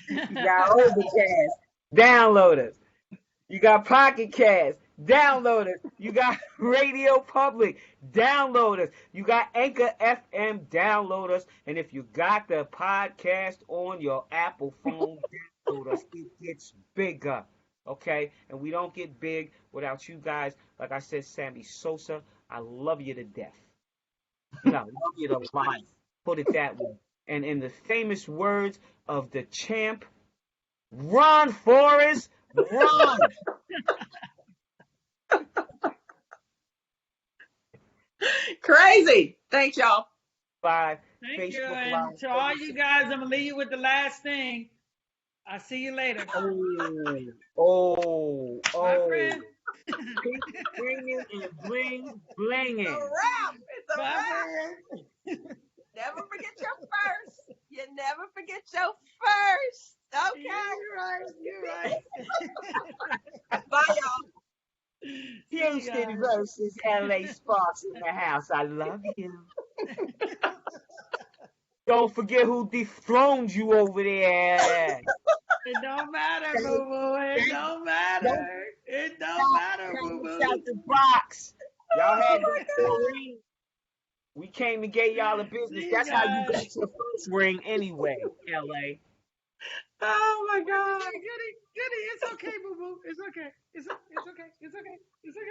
You got Overcast, download us. You got Pocket Cast, download us. You got Radio Public, download us. You got Anchor FM, download us. And if you got the podcast on your Apple phone, download us. It gets bigger, okay? And we don't get big without you guys. Like I said, Sammy Sosa, I love you to death. I love you to life. Put it that way. And in the famous words of the champ, run, Forrest, run. Crazy. Thanks, y'all. By Thank Facebook you. And Live. to all you guys, I'm going to leave you with the last thing. I'll see you later. Bye, friend. Keep bringing and blinging. It's a wrap. It's a Bye, wrap. friend. Never forget your first. You never forget your first. Okay. You're right. Bye, y'all. Houston versus LA Sparks in the house. I love you. Don't forget who dethroned you over there. It don't matter, boo boo. It don't matter. It don't matter, boo boo. Out the box. Y'all had that ring. We came and gave y'all a business. That's how you got your first ring anyway, LA. Oh my God. Goody, it's okay, boo boo. It's okay. It's okay.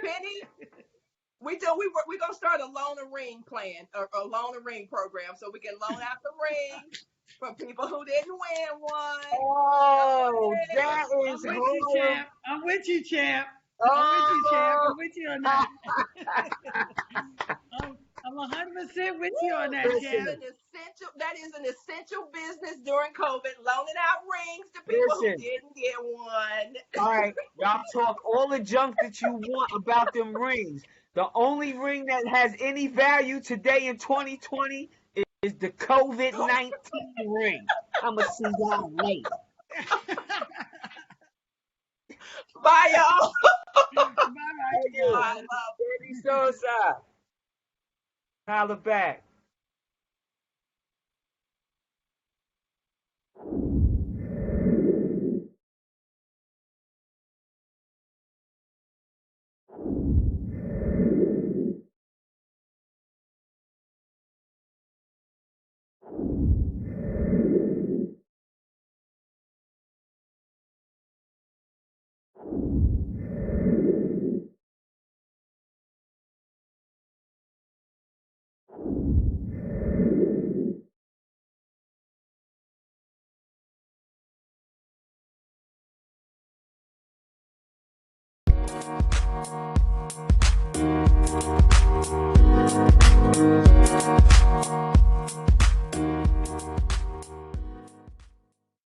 Penny, we're gonna start a loan a ring plan or a loan a ring program so we can loan out the rings for people who didn't win one. Oh, that is horrible. I'm with you, champ. Oh. I'm with you on that. I'm 100% with you on that, champ. That is an essential business during COVID, loaning out rings to people who didn't get one. All right, y'all talk all the junk that you want about them rings. The only ring that has any value today in 2020 is the COVID-19 ring. I'm going to see y'all later. Bye, y'all. Bye, y'all. Penny Sosa. Holla back.